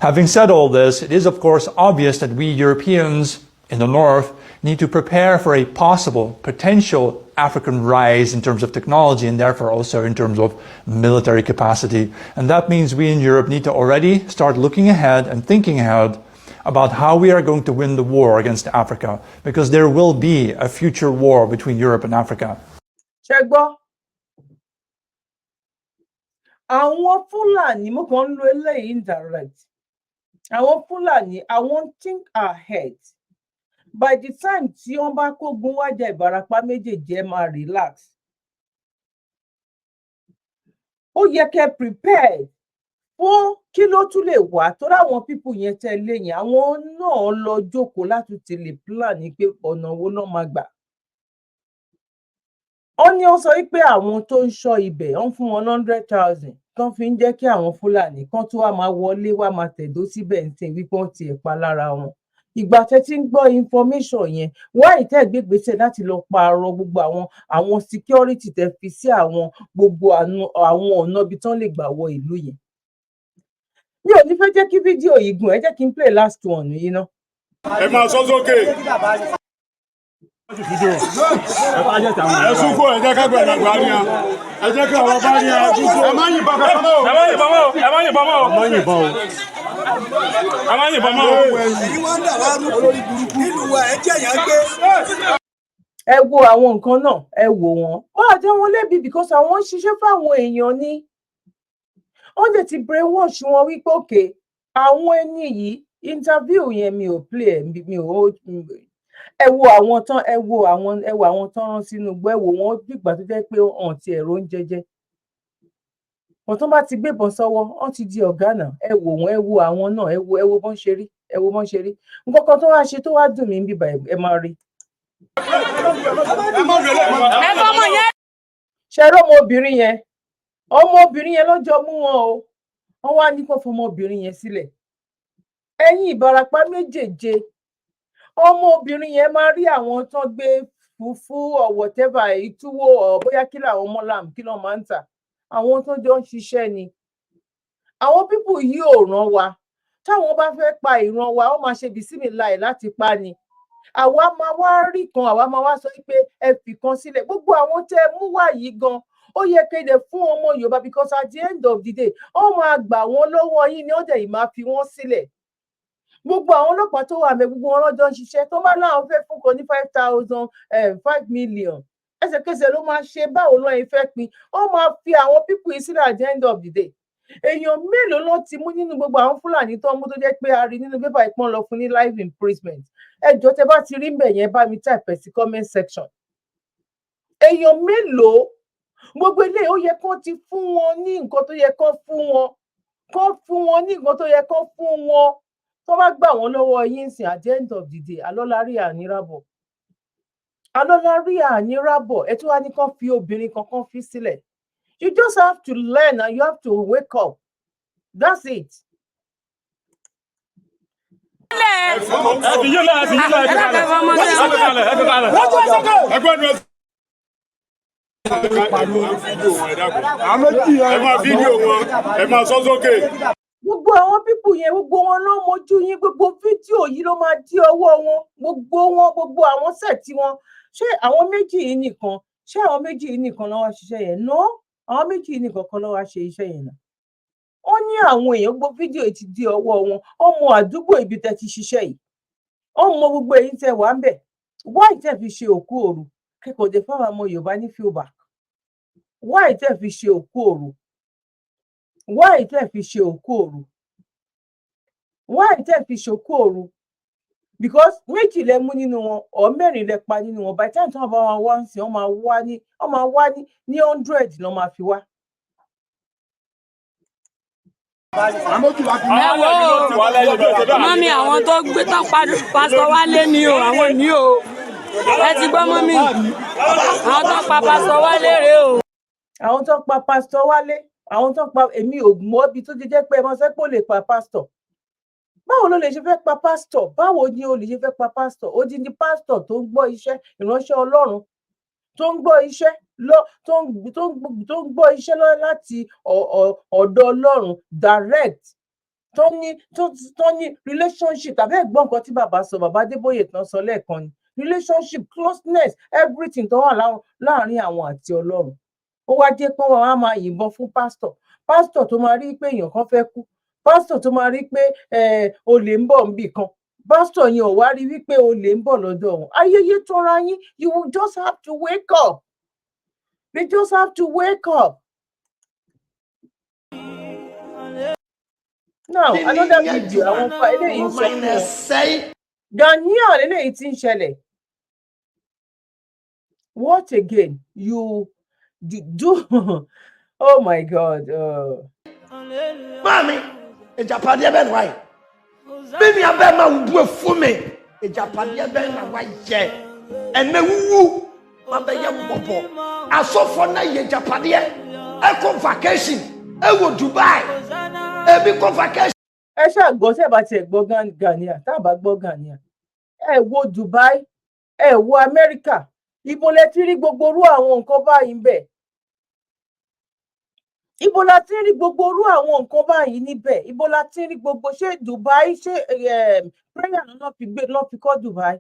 Having said all this, it is of course obvious that we Europeans in the north need to prepare for a possible, potential African rise in terms of technology and therefore also in terms of military capacity. And that means we in Europe need to already start looking ahead and thinking ahead about how we are going to win the war against Africa, because there will be a future war between Europe and Africa. Àwọn Fúlàní mo kàn ń lo eléyìí indirect. Àwọn Fúlàní, àwọn think ahead. By the time tí wọ́n bá kógun wájà Ìbàràpá méjèèjì ẹ máa relax. Ó yẹ kẹ́ prepare fún kí ló tún lè wà torí àwọn people yẹn tẹ̀lé yẹn àwọn náà lọ jókòó láti tẹ̀lé plan ní pé ọ̀nà wo náà máa gbà. Ó ní ó sọ wípé àwọn tó ń ṣọ́ ibẹ̀ wọ́n fún wọn 100,000 tán fi ń jẹ́ kí àwọn Fúlàní kan tó wá máa wọlé wá máa tẹ̀dó síbẹ̀ ń sìn wípé wọ́n ti ẹ̀ pa lára wọn. Ìgbà tẹ́ ti ń gbọ́ information yẹn why tẹ́ gbégbèsè láti lọ pààrọ̀ gbogbo àwọn security tẹ́ fi sí àwọn gbogbo àwọn ọ̀nà ibi tán lè gbà wọ ìlú yẹn. Mi ò ní fẹ́ jẹ́ kí fídíò yìí gùn ẹ jẹ́ kí n play last one yìí ná. Ẹ máa sọ sókè. Ẹ súnkó ẹ jẹ́ kágbẹ̀ nàgbà ni a. Ẹ jẹ́ kí àwọn bá ní a súnkó. Ẹ má yìnbọn kankan mọ́ o. Ẹ má yìnbọn mọ́ o. Ẹ má yìnbọn mọ́ o. Ẹ má yìnbọn o. Ẹ má yìnbọn mọ́ o. Ẹ̀yin wá ń dà wá rú olórí burúkú. Nínú wa ẹ jẹ́ ìyá gbé. Ẹ wo àwọn nǹkan náà ẹ wò wọ́n. Wọ́n á jẹ́ wọn lẹ́bi because àwọn ń ṣiṣẹ́ fáwọn èèyàn ni. Wọ́n dẹ̀ ti brainwash wọn wípé òkè àwọn ẹni yìí interview yẹn mi ò play mi ò ẹ wo àwọn tán rán sínú igbó ẹ wò wọ́n bígbà tó jẹ́ pé wọ́n ti ẹ̀rọ ń jẹjẹ. Wọ́n tán bá ti gbébọn sọ́wọ́ wọ́n ti di ọ̀gá náà ẹ wò wọ́n ẹ wo àwọn náà ẹ wo bọ́n ṣe rí ẹ wo bọ́n ṣe rí. Nǹkan kan tó wá ṣe tó wá dùn mí bíbá ẹ máa rí. Ṣé ẹ rí ọmọbìnrin yẹn lọ́jọ́ mú wọn o wọ́n wá ní kó fọmọbìnrin yẹn sílẹ̀. Ẹ̀yin Ìbàràpá méjèèje ọmọbìnrin yẹn máa rí àwọn tán gbé fùfú or whatever ìtúwó or bóyá kí làwọn mọ́làm kí lọ́ máa ń tà àwọn tó jọ ń ṣiṣẹ́ ni. Àwọn pípù yìí ò ràn wá táwọn bá fẹ́ pa ìran wa ó máa ṣe bìsímìláì láti pa ni. Àwa máa wá rí kan àwa máa wá sọ pé ẹ fi kan sílẹ̀ gbogbo àwọn tẹ́ mú wá yìí gan ó yẹ kéde fún ọmọ Yorùbá because at the end of the day ó máa gbà wọ́n lọ́wọ́ yín ni ó dẹ̀ yìí máa fi wọ́n sílẹ̀. Gbogbo àwọn ọlọ́pàá tó wà mẹ́ gbogbo wọn lọ́jọ́ ń ṣiṣẹ́ tó bá láwọn fẹ́ fún kan ní 5,000 5 million ẹsẹ̀kẹsẹ̀ ló máa ṣe báwo ló yẹn fẹ́ pín ó máa fi àwọn pípù yìí sílẹ̀ at the end of the day. Èèyàn mélòó ló ti mú nínú gbogbo àwọn Fúlàní tó ń mú tó jẹ́ pé a rí nínú pépà ìpọ́n lọ fún ní life imprisonment. Ẹjọ́ tẹ́ bá ti rí mbẹ̀ yẹn bá mi type sí comment section. Èèyàn mélòó gbogbo ilé ó yẹ kó ti fún wọn ní nǹkan tó yẹ kó fún wọn ní nǹkan tó yẹ kó fún wọn tó bá gbà wọ́n lọ́wọ́ yín sìn at the end of the day alọ́lárí àníràbọ̀ ẹ tún wá ní kán fi obìnrin kankan fi sílẹ̀ You just have to learn and you have to wake up. That's it. Gbogbo àwọn pípù yẹn, gbogbo wọn ló mojú yín, gbogbo fídíò yìí ló máa dí ọwọ́ wọn, gbogbo àwọn sẹ́ẹ̀tì wọn. Ṣé àwọn méjì yìí nìkan ló wá ṣiṣẹ́ yẹn? No, àwọn méjì yìí nìkan kan ló wá ṣe iṣẹ́ yẹn náà. Ó ní àwọn èèyàn, gbogbo fídíò yìí ti dí ọwọ́ wọn. Ọmọ àdúgbò ibi tẹ́ ti ṣiṣẹ́ yìí, ọmọ gbogbo èyí tẹ́ wà ń bẹ̀. Why tẹ́ fi ṣe òkú òru? Kẹ́kọ̀ọ́ dé fáwọn ọmọ Yorùbá ní feel back. Why tẹ́ fi ṣe òkú òru? Why tẹ́ fi ṣe òkú òru? Why tẹ́ fi ṣe òkú òru? Because méjì lẹ mú nínú wọn, or mẹ́rin lẹ pa nínú wọn. By the time tí wọ́n bá wọn wá sí, wọ́n máa wá ní 100 ló máa fi wá. Mọ́mí àwọn tó gbé tán pásítọ̀ Wálé ni o, àwọn ní o. Ẹ ti gbọ́ mọ́mí. Àwọn tó pa pásítọ̀ Wálé rè o. Àwọn tó pa pásítọ̀ Wálé, àwọn tó pa èmi ò mọ̀ ibi tó jẹ́ pé ẹ mọ̀ sẹ́ pé ó lè pa pásítọ̀. Báwo ló lè ṣe fẹ́ pa pásítọ̀? Báwo ni o lè ṣe fẹ́ pa pásítọ̀? Ó di ní pásítọ̀ tó ń gbọ́ iṣẹ́ ìránṣẹ́ Ọlọ́run, tó ń gbọ́ iṣẹ́ láti ọ̀dọ̀ Ọlọ́run direct, tó ní relationship. Tàbí ẹ̀gbọ́n nǹkan tí bàbá sọ, bàbá Adébóyè tán sọ lẹ́ẹ̀kan ni relationship, closeness, everything tó wà láàrin àwọn àti Ọlọ́run. Ó wá jẹ́ pé wọ́n á máa yìnbọn fún pásítọ̀ tó máa rí pé èèyàn kan fẹ́ kú, pásítọ̀ tó máa rí pé olè ń bọ̀ níbì kan, pásítọ̀ yẹn ò wá rí wípé olè ń bọ̀ lọ́dọ̀ wọn. Ayẹyẹ tó ra yín, you will just have to wake up. You just have to wake up. Now, another video, àwọn fa eléyìí sọ fún wọn. Ghanaian eléyìí tí ń ṣẹlẹ̀. What again? You do oh my God. Mami, ìjàpàdé bẹ́ẹ̀ ni wáyé. Bí mi abẹ́ máa wù bú fún mi, ìjàpàdé bẹ́ẹ̀ ni wáyé. Ẹ̀nẹ́ wúwú, máa bẹ yẹ bọ̀bọ̀. Asọ́fọ́ náà yẹ ìjàpàdé ẹ̀. Ẹ kọ́ vacation, ẹ wọ Dubai, ẹ bí kọ́ vacation. Ẹ ṣàgbọ́ tẹ́ bá tiẹ̀ gbọ́ Ghanaian, tá a bá gbọ́ Ghanaian. Ẹ wo Dubai, ẹ wo America. Ibo lẹ ti rí gbogbo orú àwọn nǹkan báyìí ń bẹ̀? Ibo la ti rí gbogbo orú àwọn nǹkan báyìí níbẹ̀? Ibo la ti rí gbogbo, ṣé Dubai, ṣé prayer náà fi kọ́ Dubai?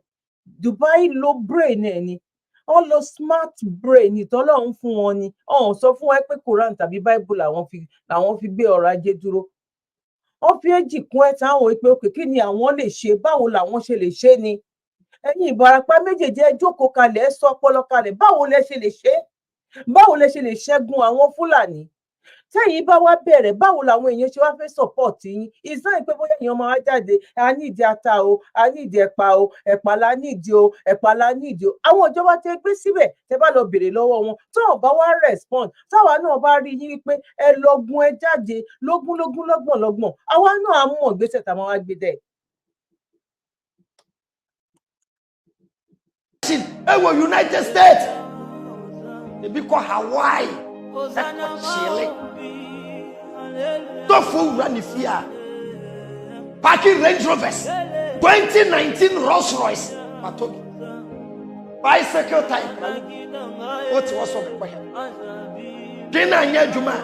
Dubai lo brain ẹ̀ ni. Wọ́n lo smart brain ìtọ́lọ́run fún wọn ni. Ọ̀hún sọ fún wa pé Quran tàbí Bible làwọn fi gbé ọrọ̀ ajé dúró. Wọ́n fi èjì kún ẹ̀ táwọn pé òkè kí ni àwọn lè ṣe, báwo làwọn ṣe lè ṣe ni. Ẹ̀yin Ìbàràpá méjèèjì ẹ jókòó kalẹ̀, ẹ sọ ọpọlọ kalẹ̀, báwo lẹ ṣe lè ṣe? Báwo lẹ ṣe lè ṣẹ́gun àwọn Fúlàní? Tẹ́yìn bá wá bẹ̀rẹ̀, báwo làwọn èèyàn ṣe wá fẹ́ support yín? Ìsáyìn pé bóyá èèyàn máa jáde, a ní ìdí ata o, a ní ìdí ẹ̀pà o, ẹ̀pà la ní ìdí o, ẹ̀pà la ní ìdí o. Àwọn ìjọba tẹ́ gbé síbẹ̀, tẹ́ bá lọ bèrè lọ́wọ́ wọn, tí wọ́n bá wá respond, táwa náà bá rí yín wípé ẹ lọ́gbọ́n ẹ jáde lọ́gbọ́n, àwa náà á mú ìgbésẹ̀ tá a máa wá gbé dẹ̀. Ẹ wọ United States, ebi kọ Hawaii, ẹ kọ Chile. Tó fún wúrà ní fíà. Parking Range Rovers, 2019 Rolls Royce, Matogi. Bicycle type, ó ti wọ́n sọ pẹ̀pẹ̀ yẹn. Kí náà nyẹ́ jùmọ̀,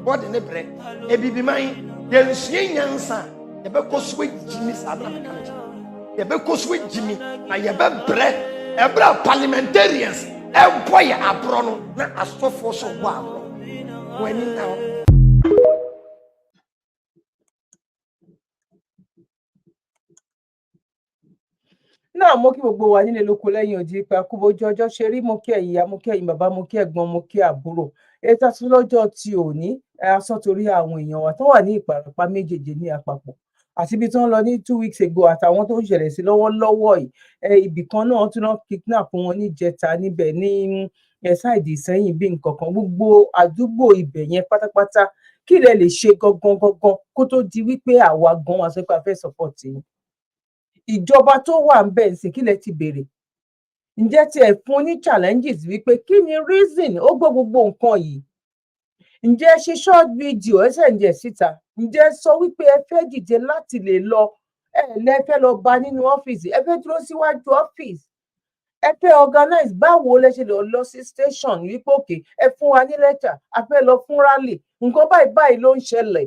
bọ́ọ̀dì ní brẹ̀, ebi bí máa ń yẹ nsúnyẹ́ nyansa, yẹ bẹ́ kó suwé jìmí sáà náà mẹ́ka mẹ́ka. Yẹ bẹ́ kó suwé jìmí, na yẹ bẹ́ brẹ̀, ẹ brẹ̀ parliamentarians, ẹ bọ́ yẹ àbúrò no, na asọ́fọ́ sọ bọ́ àbúrò. Wọ́n ní náà. Náà mo kí gbogbo wa nílé lóko lẹ́yìn òdì pé akúbójú ọjọ́ ṣe rí, mo kí ẹ̀yin ìyá, mo kí ẹ̀yin bàbá, mo kí ẹ̀gbọ́n, mo kí àbúrò. Ètò àtúnlọ́jọ́ ti òní aṣọ torí àwọn èèyàn wa tó wà ní Ìbàràpá méjèèjì ní àpapọ̀ àti ibi tó ń lọ ní 2 weeks ago àtàwọn tó ń ṣẹlẹ̀ sí lọ́wọ́lọ́wọ́ yìí. Ibì kan náà tún náà kidnap wọn ní Jẹta níbẹ̀ ní ṣáìdì Ìsẹ́yìn bí nǹkan kan, gbogbo àdúgbò ibẹ̀ yẹn pátápátá. Kí lẹ lè ṣe gangan kó tó di wípé àwa gan wa sọ pé a fẹ́ support yín? Ìjọba tó wà ń bẹ̀ ń sìn, kí lẹ ti béèrè? Ǹjẹ́ tí ẹ fún ní challenges wípé kí ni reason ó gbọ́ gbogbo nǹkan yìí? ǹjẹ́ ẹ ṣe short video ẹ send ẹ̀ síta, ǹjẹ́ ẹ sọ wípé ẹ fẹ́ dìde láti lè lọ lẹ fẹ́ lọ bá nínú ọ́fíìsì, ẹ fẹ́ dúró síwájú ọ́fíìsì, ẹ fẹ́ organize báwo lẹ ṣe lọ sí station wípé òkè ẹ fún wa ní lẹ́tà a fẹ́ lọ fún rally nǹkan báyìí ló ń ṣẹlẹ̀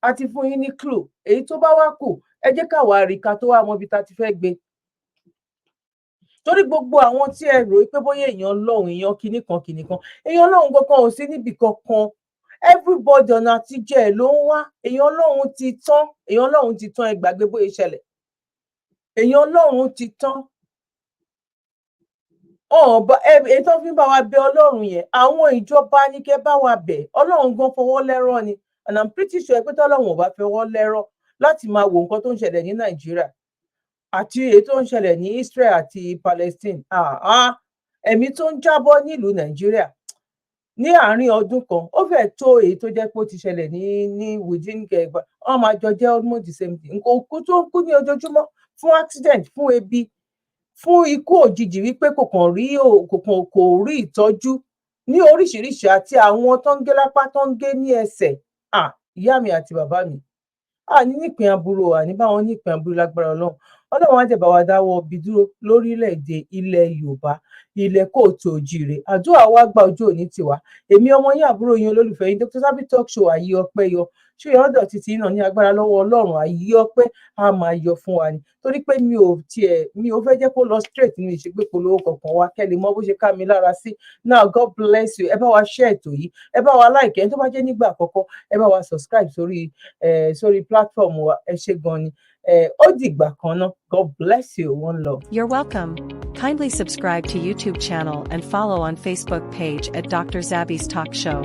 àti fún yín ní clue èyí tó bá wá kù ẹ jẹ́ káwa rí ká tó wá mọ ibi tá ti fẹ́ gbé. Torí gbogbo àwọn tí ẹ rò pé bóyá èèyàn lọ́hùn èèyàn kinní kan èèyàn lọ́hùn kankan ò sí níbì kankan, everybody ọ̀nà àtijọ́ ẹ̀ ló ń wá, èèyàn lọ́hùn ti tán ẹ gbàgbé bóyá ìṣẹ̀lẹ̀, èèyàn lọ́hùn ti tán. Èyí tó fi ń bá wa bẹ Ọlọ́run yẹn àwọn ìjọba ní kẹ́ bá wa bẹ̀, Ọlọ́run gan fọwọ́ lẹ́rọ̀ ni, and I'm pretty sure pé tọ́lọ́run ò bá fọwọ́ lẹ́rọ̀ láti máa wo nǹkan tó ń ṣẹlẹ̀ ní Nàìjíríà àti èyí tó ń ṣẹlẹ̀ ní Israel àti Palestine, ẹ̀mí tó ń jábọ́ nílùú Nàìjíríà ní àárín ọdún kan ó fẹ́ tó èyí tó jẹ́ pé ó ti ṣẹlẹ̀ ní within kẹgbà wọ́n máa jọ jẹ́ almost the same thing. Nǹkan òkú tó ń kú ní ojoojúmọ́ fún accident, fún ebi, fún ikú òjijì wípé kò rí ìtọ́jú ní oríṣiríṣi àti àwọn tó ń gé lápá tó ń gé ní ẹsẹ̀. Ìyá mi àti bàbá mi àní nípìn aburú àní báwọn nípìn aburú lágbára Ọlọ́run á jẹ́ bá wa dáwọ́ ibi dúró lórílẹ̀‐èdè ilẹ̀ Yorùbá ilẹ̀ kóòtù òjìrè. Àdúrà wa gba ojú òní tiwa. Èmi ọmọ yín àbúrò yín olólùfẹ́ yín Dr. Zabby Talk Show àyè ọpẹ́ yọ ṣé ìyọ́dọ̀ títí náà ní agbára lọ́wọ́ Ọlọ́run àyè ọpẹ́ á máa yọ fún wa ni torí pé mi ò fẹ́ jẹ́ kó lọ straight ní ìṣègbè polówó kankan wa kẹ́lẹ̀ mọ́ bó ṣe ká mi lára sí. Now God bless you. Ẹ bá wa share ètò yìí, ẹ bá wa like ẹ tó bá jẹ́ nígbà àkọ́kọ́ ẹ bá wa subscribe sórí platform wa ẹ ṣé gan ni. Ó dìgbà kan náà. God bless you. One love. You're welcome. Kindly subscribe to YouTube channel and follow on Facebook page at Dr. Zabby's Talk Show.